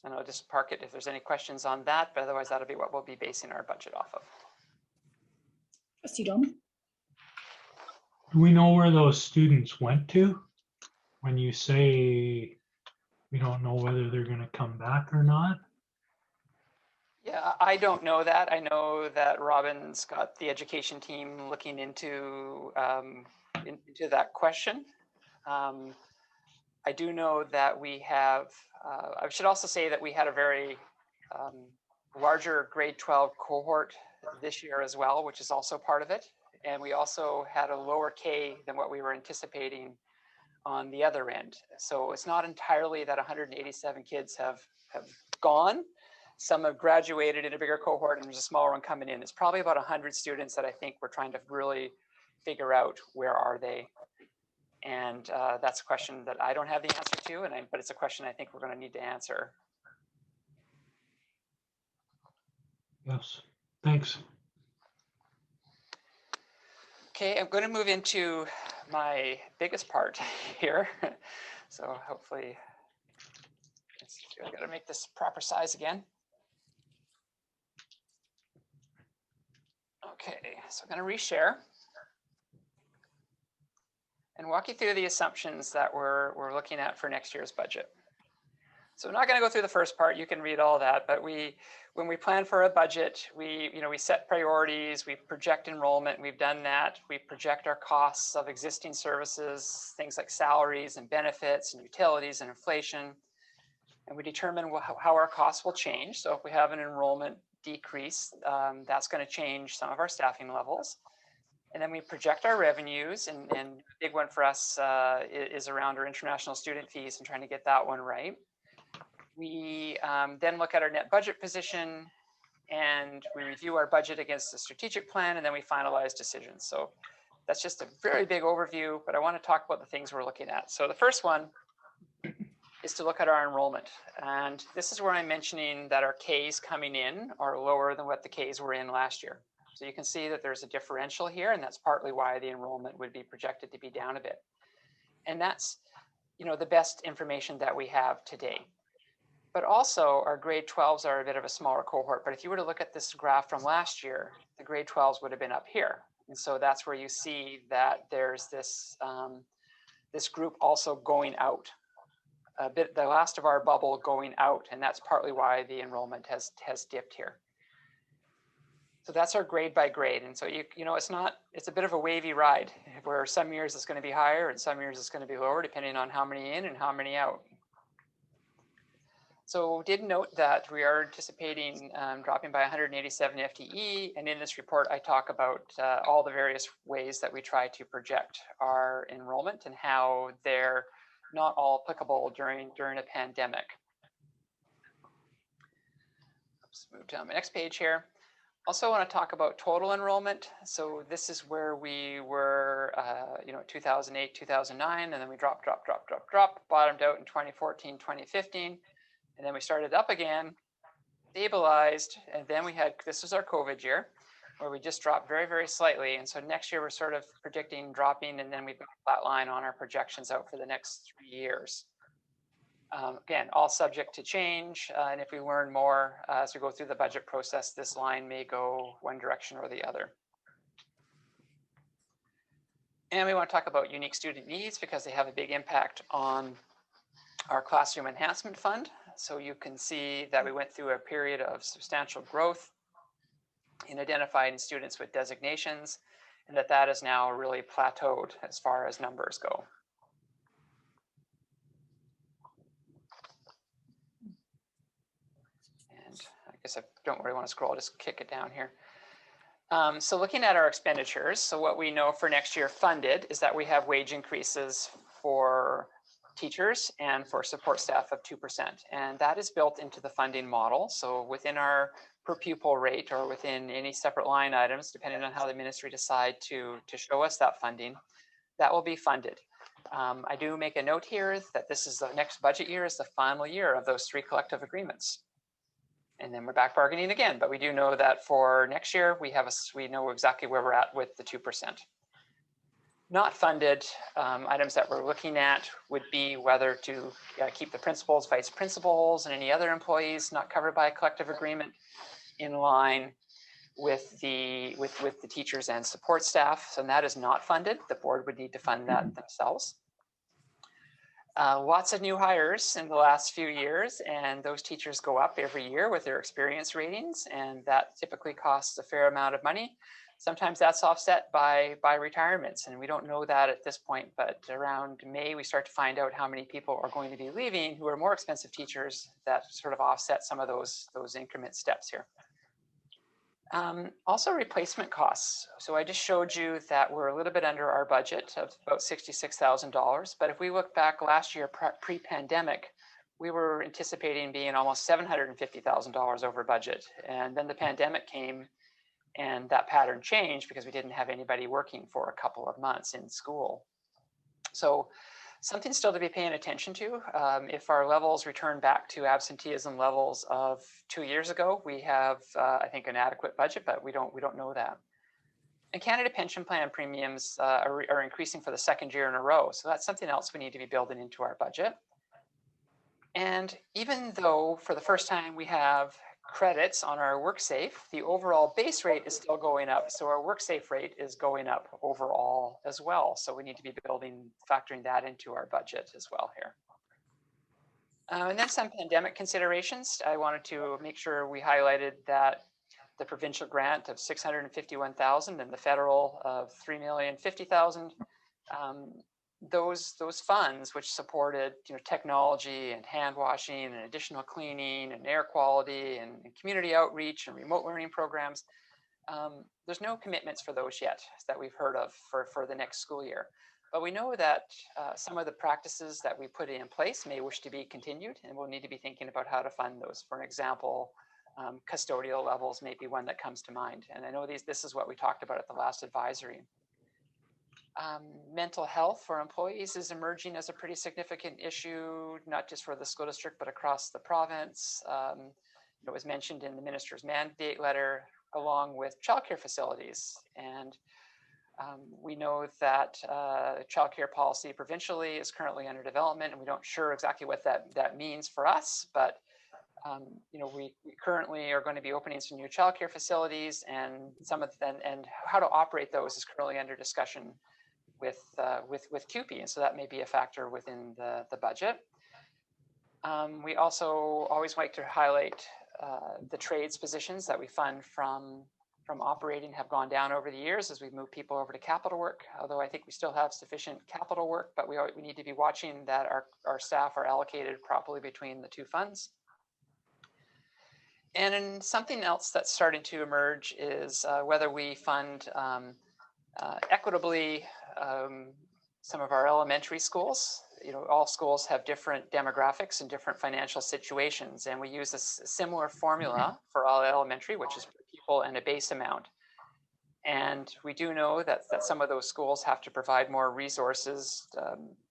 And I'll just park it if there's any questions on that, but otherwise that'll be what we'll be basing our budget off of. Trustee Dolman? Do we know where those students went to? When you say we don't know whether they're going to come back or not? Yeah, I don't know that. I know that Robin's got the education team looking into that question. I do know that we have, I should also say that we had a very larger grade 12 cohort this year as well, which is also part of it. And we also had a lower K than what we were anticipating on the other end. So it's not entirely that 187 kids have gone. Some have graduated in a bigger cohort and there's a smaller one coming in. It's probably about 100 students that I think we're trying to really figure out where are they. And that's a question that I don't have the answer to, but it's a question I think we're going to need to answer. Yes, thanks. Okay, I'm going to move into my biggest part here. So hopefully, I've got to make this proper size again. Okay, so I'm going to reshare and walk you through the assumptions that we're looking at for next year's budget. So I'm not going to go through the first part. You can read all that, but when we plan for a budget, we set priorities, we project enrollment, we've done that. We project our costs of existing services, things like salaries and benefits and utilities and inflation. And we determine how our costs will change. So if we have an enrollment decrease, that's going to change some of our staffing levels. And then we project our revenues, and a big one for us is around our international student fees and trying to get that one right. We then look at our net budget position, and we review our budget against the strategic plan, and then we finalize decisions. So that's just a very big overview, but I want to talk about the things we're looking at. So the first one is to look at our enrollment. And this is where I'm mentioning that our Ks coming in are lower than what the Ks were in last year. So you can see that there's a differential here, and that's partly why the enrollment would be projected to be down a bit. And that's, the best information that we have today. But also our grade 12s are a bit of a smaller cohort. But if you were to look at this graph from last year, the grade 12s would have been up here. And so that's where you see that there's this, this group also going out. A bit, the last of our bubble going out, and that's partly why the enrollment has dipped here. So that's our grade by grade, and so it's a bit of a wavy ride, where some years it's going to be higher and some years it's going to be lower, depending on how many in and how many out. So did note that we are anticipating dropping by 187 FTE, and in this report I talk about all the various ways that we try to project our enrollment and how they're not all applicable during a pandemic. Let's move to my next page here. Also want to talk about total enrollment. So this is where we were, 2008, 2009, and then we dropped, bottomed out in 2014, 2015, and then we started up again, stabilized, and then this was our COVID year, where we just dropped very, very slightly. And so next year we're sort of predicting dropping, and then we've got a flat line on our projections out for the next 3 years. Again, all subject to change. And if we learn more as we go through the budget process, this line may go one direction or the other. And we want to talk about unique student needs because they have a big impact on our classroom enhancement fund. So you can see that we went through a period of substantial growth in identifying students with designations, and that is now really plateaued as far as numbers go. And I guess I don't really want to scroll, just kick it down here. So looking at our expenditures, so what we know for next year funded is that we have wage increases for teachers and for support staff of 2%. And that is built into the funding model. So within our per pupil rate or within any separate line items, depending on how the ministry decide to show us that funding, that will be funded. I do make a note here that this is the next budget year is the final year of those 3 collective agreements. And then we're back bargaining again, but we do know that for next year, we know exactly where we're at with the 2%. Not funded items that we're looking at would be whether to keep the principals, vice principals, and any other employees not covered by a collective agreement in line with the teachers and support staff. So that is not funded. The board would need to fund that themselves. Lots of new hires in the last few years, and those teachers go up every year with their experience ratings, and that typically costs a fair amount of money. Sometimes that's offset by retirements, and we don't know that at this point, but around May, we start to find out how many people are going to be leaving who are more expensive teachers that sort of offset some of those increment steps here. Also replacement costs. So I just showed you that we're a little bit under our budget of about $66,000, but if we look back last year pre-pandemic, we were anticipating being almost $750,000 over budget, and then the pandemic came. And that pattern changed because we didn't have anybody working for a couple of months in school. So something still to be paying attention to. If our levels return back to absenteeism levels of 2 years ago, we have, I think, an adequate budget, but we don't know that. And Canada Pension Plan premiums are increasing for the second year in a row. So that's something else we need to be building into our budget. And even though for the first time we have credits on our WorkSafe, the overall base rate is still going up. So our WorkSafe rate is going up overall as well. So we need to be factoring that into our budget as well here. And then some pandemic considerations. I wanted to make sure we highlighted that the provincial grant of $651,000 and the federal of $3,050,000. Those funds which supported technology and hand washing and additional cleaning and air quality and community outreach and remote learning programs, there's no commitments for those yet that we've heard of for the next school year. But we know that some of the practices that we put in place may wish to be continued, and we'll need to be thinking about how to fund those. For an example, custodial levels may be one that comes to mind. And I know this is what we talked about at the last advisory. Mental health for employees is emerging as a pretty significant issue, not just for the school district, but across the province. It was mentioned in the minister's mandate letter, along with childcare facilities. And we know that childcare policy provincially is currently under development, and we don't sure exactly what that means for us, but we currently are going to be opening some new childcare facilities, and and how to operate those is currently under discussion with CUPE, and so that may be a factor within the budget. We also always like to highlight the trades positions that we fund from operating have gone down over the years as we move people over to capital work, although I think we still have sufficient capital work, but we need to be watching that our staff are allocated properly between the two funds. And then something else that's starting to emerge is whether we fund equitably some of our elementary schools. All schools have different demographics and different financial situations, and we use a similar formula for all elementary, which is per pupil and a base amount. And we do know that some of those schools have to provide more resources,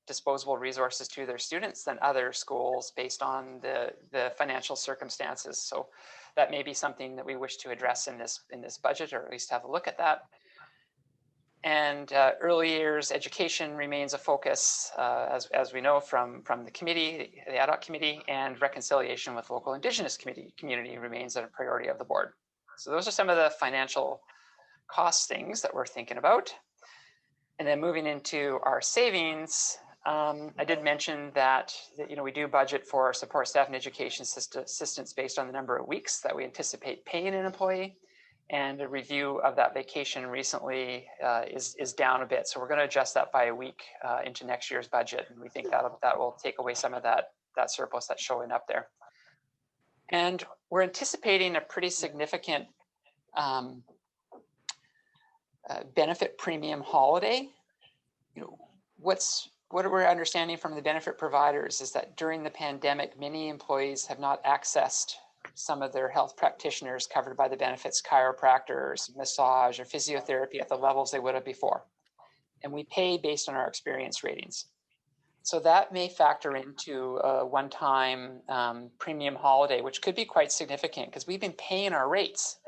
disposable resources to their students than other schools based on the financial circumstances. So that may be something that we wish to address in this budget, or at least have a look at that. And early years education remains a focus, as we know from the committee, the ad hoc committee, and reconciliation with local Indigenous community remains a priority of the board. So those are some of the financial cost things that we're thinking about. And then moving into our savings, I did mention that we do budget for support staff and education assistance based on the number of weeks that we anticipate paying an employee. And a review of that vacation recently is down a bit. So we're going to adjust that by a week into next year's budget. And we think that will take away some of that surplus that's showing up there. And we're anticipating a pretty significant benefit premium holiday. What we're understanding from the benefit providers is that during the pandemic, many employees have not accessed some of their health practitioners covered by the benefits, chiropractors, massage, or physiotherapy at the levels they would have before. And we pay based on our experience ratings. So that may factor into a one-time premium holiday, which could be quite significant because we've been paying our rates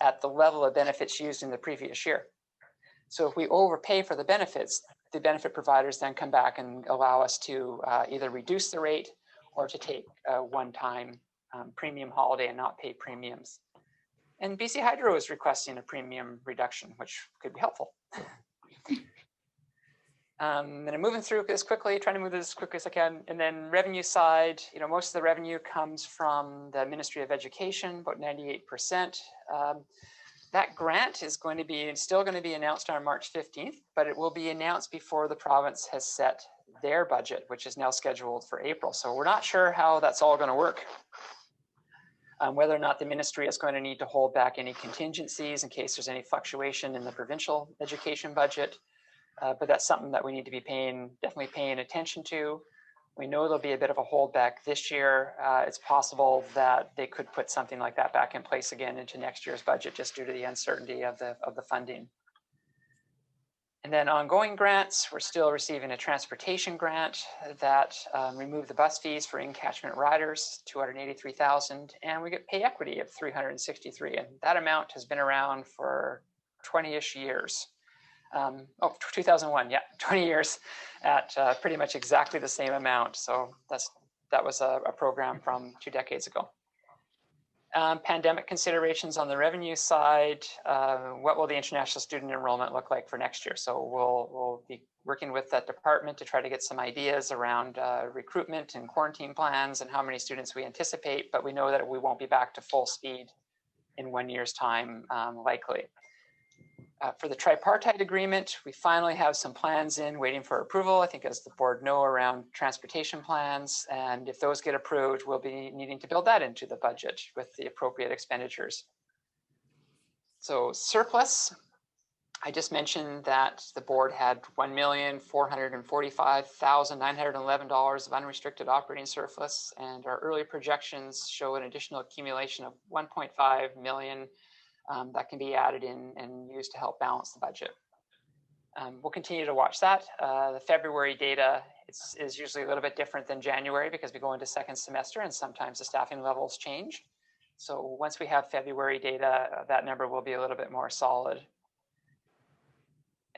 at the level of benefits used in the previous year. So if we overpay for the benefits, the benefit providers then come back and allow us to either reduce the rate or to take a one-time premium holiday and not pay premiums. And BC Hydro is requesting a premium reduction, which could be helpful. And I'm moving through this quickly, trying to move this as quickly as I can. And then revenue side, most of the revenue comes from the Ministry of Education, about 98%. That grant is still going to be announced on March 15th, but it will be announced before the province has set their budget, which is now scheduled for April. So we're not sure how that's all going to work. Whether or not the ministry is going to need to hold back any contingencies in case there's any fluctuation in the provincial education budget. But that's something that we need to be definitely paying attention to. We know there'll be a bit of a holdback this year. It's possible that they could put something like that back in place again into next year's budget, just due to the uncertainty of the funding. And then ongoing grants, we're still receiving a transportation grant that removed the bus fees for in-catchment riders, 283,000, and we get pay equity of 363, and that amount has been around for 20-ish years. 2001, yeah, 20 years at pretty much exactly the same amount. So that was a program from 2 decades ago. Pandemic considerations on the revenue side. What will the international student enrollment look like for next year? So we'll be working with that department to try to get some ideas around recruitment and quarantine plans and how many students we anticipate, but we know that we won't be back to full speed in 1 year's time, likely. For the tripartite agreement, we finally have some plans in waiting for approval. I think, as the board know, around transportation plans. And if those get approved, we'll be needing to build that into the budget with the appropriate expenditures. So surplus, I just mentioned that the board had $1,445,911 of unrestricted operating surplus, and our early projections show an additional accumulation of 1.5 million that can be added in and used to help balance the budget. We'll continue to watch that. The February data is usually a little bit different than January because we go into second semester and sometimes the staffing levels change. So once we have February data, that number will be a little bit more solid.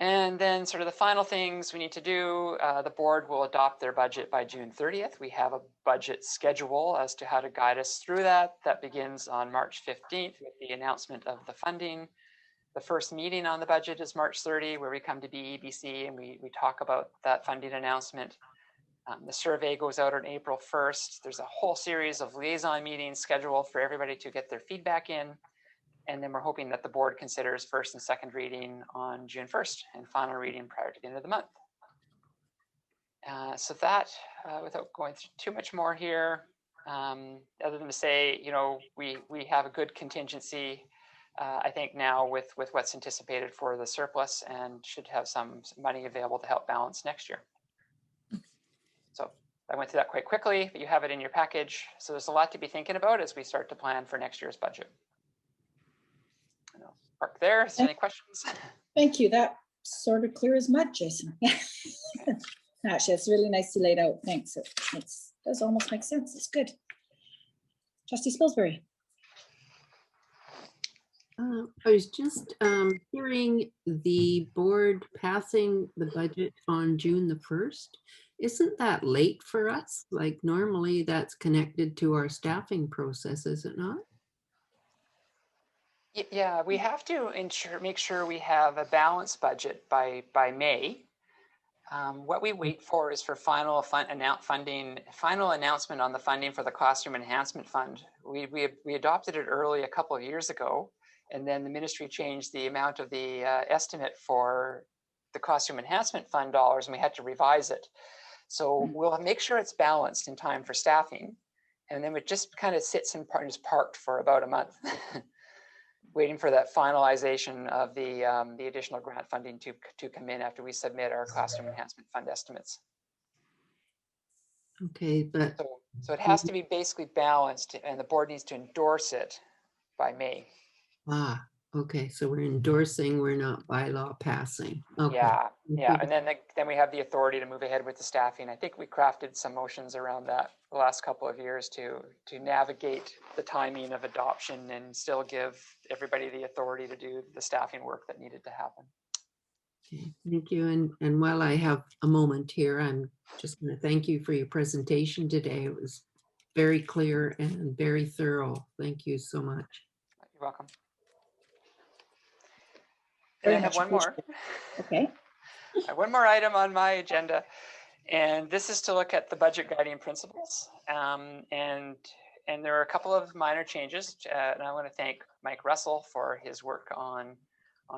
And then sort of the final things we need to do, the board will adopt their budget by June 30th. We have a budget schedule as to how to guide us through that. That begins on March 15th with the announcement of the funding. The first meeting on the budget is March 30, where we come to BEBC and we talk about that funding announcement. The survey goes out on April 1st. There's a whole series of liaison meetings scheduled for everybody to get their feedback in. And then we're hoping that the board considers first and second reading on June 1st and final reading prior to the end of the month. So that, without going through too much more here, other than to say, you know, we have a good contingency, I think now with what's anticipated for the surplus, and should have some money available to help balance next year. So I went through that quite quickly, but you have it in your package. So there's a lot to be thinking about as we start to plan for next year's budget. Park there. Is there any questions? Thank you. That sort of clear as mud, Jason. Actually, it's really nicely laid out. Thanks. It does almost make sense. It's good. Trustee Spilsbury. I was just hearing the board passing the budget on June the 1st. Isn't that late for us? Like normally that's connected to our staffing process, is it not? Yeah, we have to make sure we have a balanced budget by May. What we wait for is for final announcement on the funding for the Classroom Enhancement Fund. We adopted it early a couple of years ago, and then the ministry changed the amount of the estimate for the Classroom Enhancement Fund dollars, and we had to revise it. So we'll make sure it's balanced in time for staffing, and then it just kind of sits and is parked for about a month. Waiting for that finalization of the additional grant funding to come in after we submit our Classroom Enhancement Fund estimates. Okay, but so it has to be basically balanced, and the board needs to endorse it by May. Okay, so we're endorsing, we're not bylaw passing. Okay. Yeah, and then we have the authority to move ahead with the staffing. I think we crafted some motions around that the last couple of years to navigate the timing of adoption and still give everybody the authority to do the staffing work that needed to happen. Okay, thank you. And while I have a moment here, I'm just going to thank you for your presentation today. It was very clear and very thorough. Thank you so much. You're welcome. And I have one more. Okay. One more item on my agenda, and this is to look at the budget guiding principles. And there are a couple of minor changes, and I want to thank Mike Russell for his work on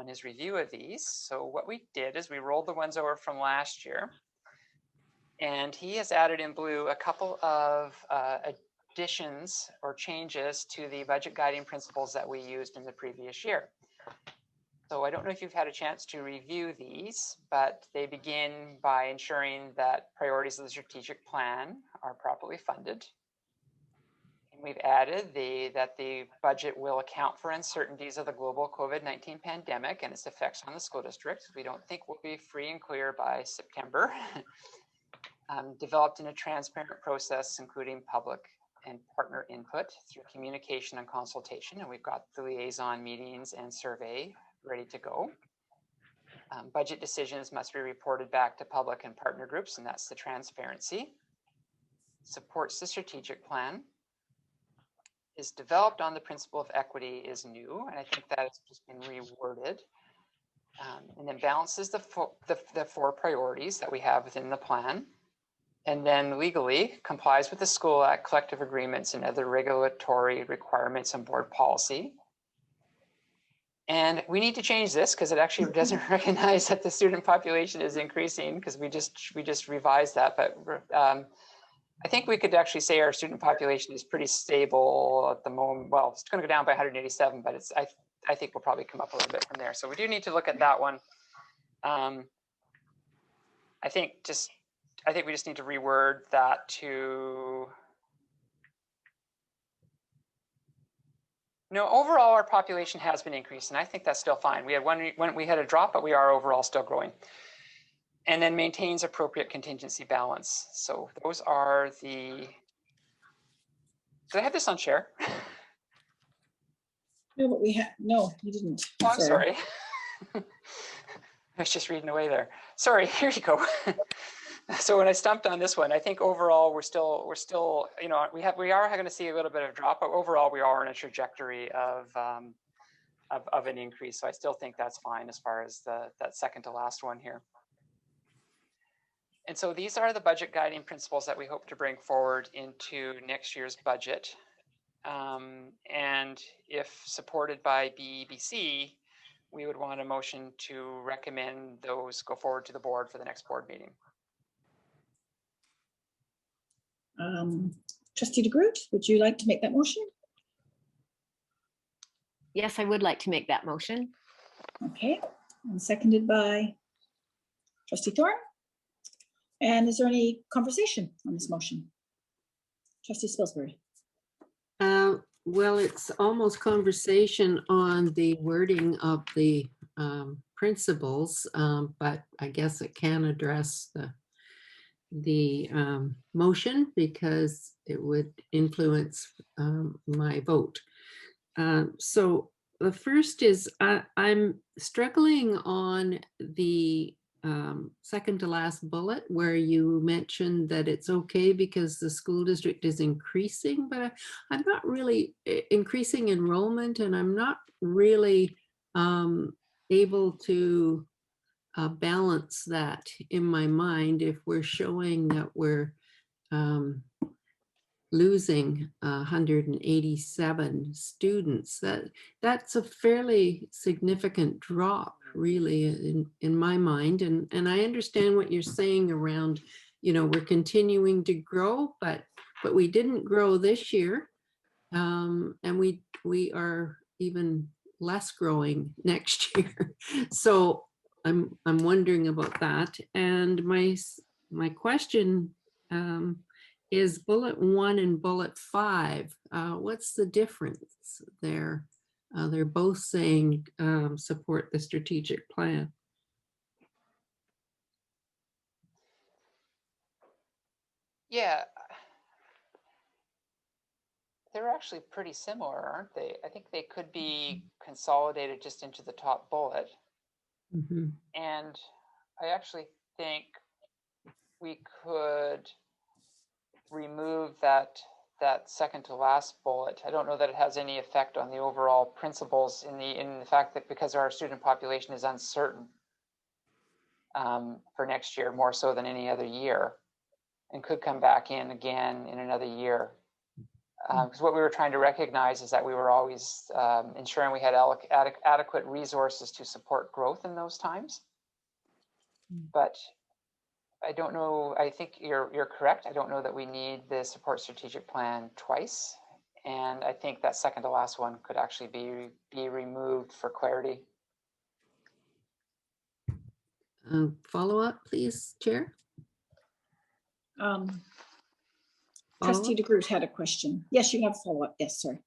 his review of these. So what we did is we rolled the ones over from last year, and he has added in blue a couple of additions or changes to the budget guiding principles that we used in the previous year. So I don't know if you've had a chance to review these, but they begin by ensuring that priorities of the strategic plan are properly funded. And we've added that the budget will account for uncertainties of the global COVID-19 pandemic and its effects on the school district. We don't think we'll be free and clear by September. Developed in a transparent process, including public and partner input through communication and consultation. And we've got the liaison meetings and survey ready to go. Budget decisions must be reported back to public and partner groups, and that's the transparency. Supports the strategic plan. Is developed on the principle of equity is new, and I think that has just been reworded. And then balances the four priorities that we have within the plan. And then legally complies with the School Act, collective agreements, and other regulatory requirements and board policy. And we need to change this because it actually doesn't recognize that the student population is increasing, because we just revised that. But I think we could actually say our student population is pretty stable at the moment. Well, it's going to go down by 187, but I think we'll probably come up a little bit from there. So we do need to look at that one. I think we just need to reword that to, no, overall our population has been increased, and I think that's still fine. We had we had a drop, but we are overall still growing. And then maintains appropriate contingency balance. So those are the, did I have this on share? No, but we have, no, you didn't. Oh, I'm sorry. I was just reading away there. Sorry, here you go. So when I stumped on this one, I think overall we're still, you know, we are going to see a little bit of a drop, but overall we are in a trajectory of an increase. So I still think that's fine as far as that second to last one here. And so these are the budget guiding principles that we hope to bring forward into next year's budget. And if supported by BEBC, we would want a motion to recommend those go forward to the board for the next board meeting. Trustee DeGroot, would you like to make that motion? Yes, I would like to make that motion. Okay, and seconded by Trustee Thorne. And is there any conversation on this motion? Trustee Spilsbury. Well, it's almost conversation on the wording of the principles, but I guess it can address the motion because it would influence my vote. So the first is I'm struggling on the second to last bullet where you mentioned that it's okay because the school district is increasing, but I'm not really increasing enrollment, and I'm not really able to balance that in my mind if we're showing that we're losing 187 students. That's a fairly significant drop, really, in my mind. And I understand what you're saying around, you know, we're continuing to grow, but we didn't grow this year, and we are even less growing next year. So I'm wondering about that. And my question is bullet 1 and bullet 5. What's the difference there? They're both saying support the strategic plan. Yeah, they're actually pretty similar, aren't they? I think they could be consolidated just into the top bullet. Mm-hmm. And I actually think we could remove that second to last bullet. I don't know that it has any effect on the overall principles in the fact that because our student population is uncertain for next year, more so than any other year, and could come back in again in another year. Because what we were trying to recognize is that we were always ensuring we had adequate resources to support growth in those times. But I don't know, I think you're correct. I don't know that we need the support strategic plan twice. And I think that second to last one could actually be removed for clarity. Follow up, please, Chair. Trustee Follow-up? DeGroot had a question. Yes, you have follow-up. Yes, sir.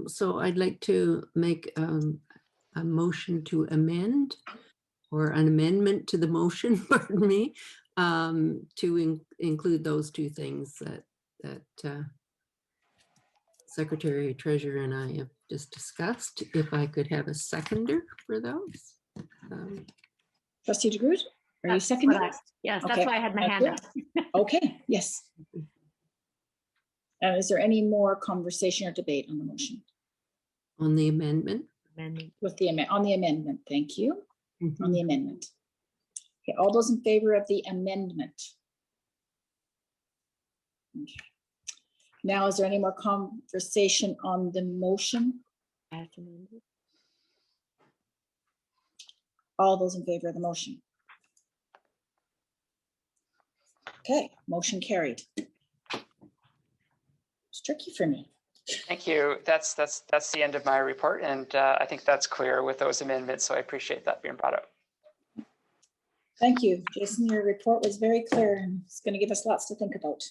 So I'd like to make a motion to amend or an amendment to the motion, pardon me, to include those two things that Secretary Treasurer and I have just discussed. If I could have a seconder for those. Trustee DeGroot, are you That's seconding? what Yes, that's Okay, why I had my thank hand you. up. Okay, yes. Is there any more conversation or debate on the motion? On the amendment? With the on the amendment, thank you. On Mhm. the amendment. Okay, all those in favor of the amendment? Okay. Now, is there any more conversation on the motion? All those in favor of the motion? Okay, motion carried. It's tricky for me. Thank you. That's the end of my report, and I think that's clear with those amendments. So I appreciate that being brought up. Thank you, Jason. Your report was very clear and it's going to give us lots to think about.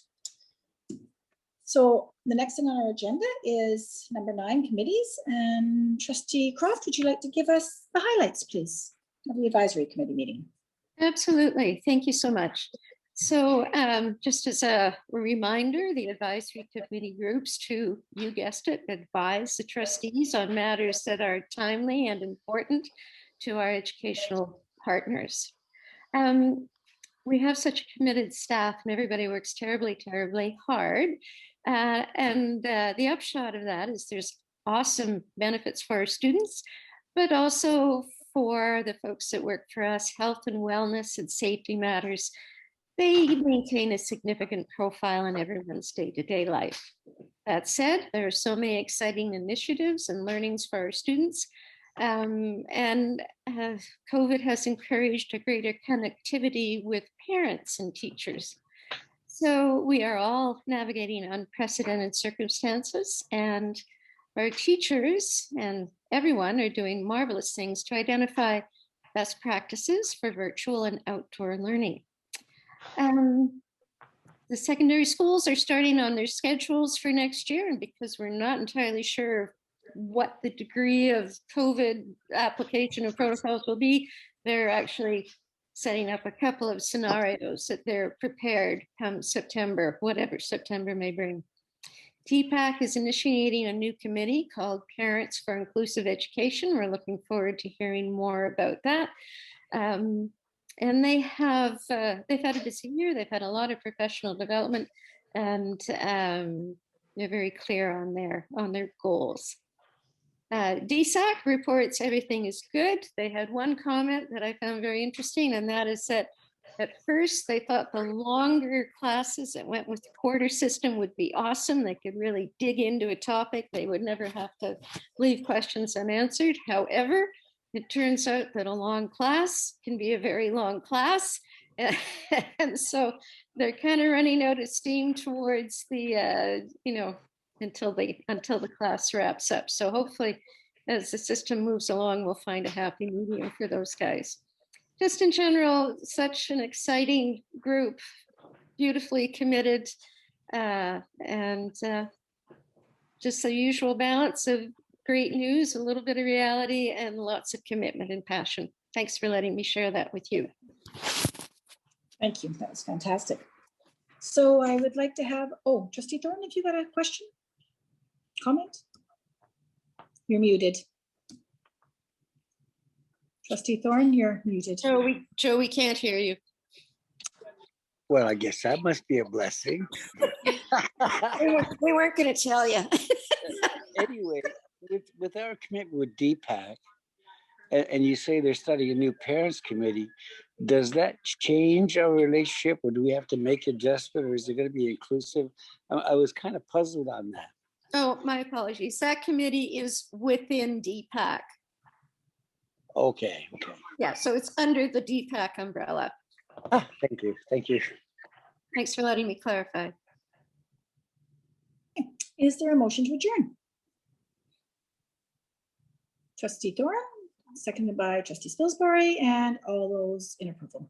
So the next thing on our agenda is number 9, committees. And Trustee Croft, would you like to give us the highlights, please, of the advisory committee meeting? Absolutely. Thank you so much. So just as a reminder, the advisory committee groups to, you guessed it, advise the trustees on matters that are timely and important to our educational partners. We have such a committed staff and everybody works terribly, terribly hard. The upshot of that is there's awesome benefits for our students, but also for the folks that work for us, health and wellness and safety matters. They maintain a significant profile in everyone's day-to-day life. That said, there are so many exciting initiatives and learnings for our students. COVID has encouraged a greater connectivity with parents and teachers. So we are all navigating unprecedented circumstances, and our teachers and everyone are doing marvelous things to identify best practices for virtual and outdoor learning. The secondary schools are starting on their schedules for next year, and because we're not entirely sure what the degree of COVID application of protocols will be, they're actually setting up a couple of scenarios that they're prepared come September, whatever September may bring. TPAC is initiating a new committee called Parents for Inclusive Education. We're looking forward to hearing more about that. And they've had a busy year. They've had a lot of professional development, and they're very clear on their goals. DSAC reports everything is good. They had one comment that I found very interesting, and that is that at first they thought the longer classes that went with the quarter system would be awesome. They could really dig into a topic. They would never have to leave questions unanswered. However, it turns out that a long class can be a very long class. And so they're kind of running out of steam towards the, until the class wraps up. So hopefully as the system moves along, we'll find a happy medium for those guys. Just in general, such an exciting group, beautifully committed, and just the usual balance of great news, a little bit of reality, and lots of commitment and passion. Thanks for letting me share that with you. Thank you. That was fantastic. So I would like to have, Trustee Thorne, if you got a question, comment? You're muted. Trustee Thorne, you're muted. Joe, we can't hear you. Well, I guess that must be a blessing. We weren't going to tell you. Anyway, with our commitment with DPAC, and you say they're starting a new parents committee, does that change our relationship, or do we have to make adjustment, or is it going to be inclusive? I was kind of puzzled on that. Oh, my apologies. That committee is within DPAC. Okay. Yeah, so it's under the DPAC umbrella. Thank you. Thanks for letting me clarify. Is there a motion to adjourn? Trustee Thorne, seconded by trustee Spilsbury, and all those in approval.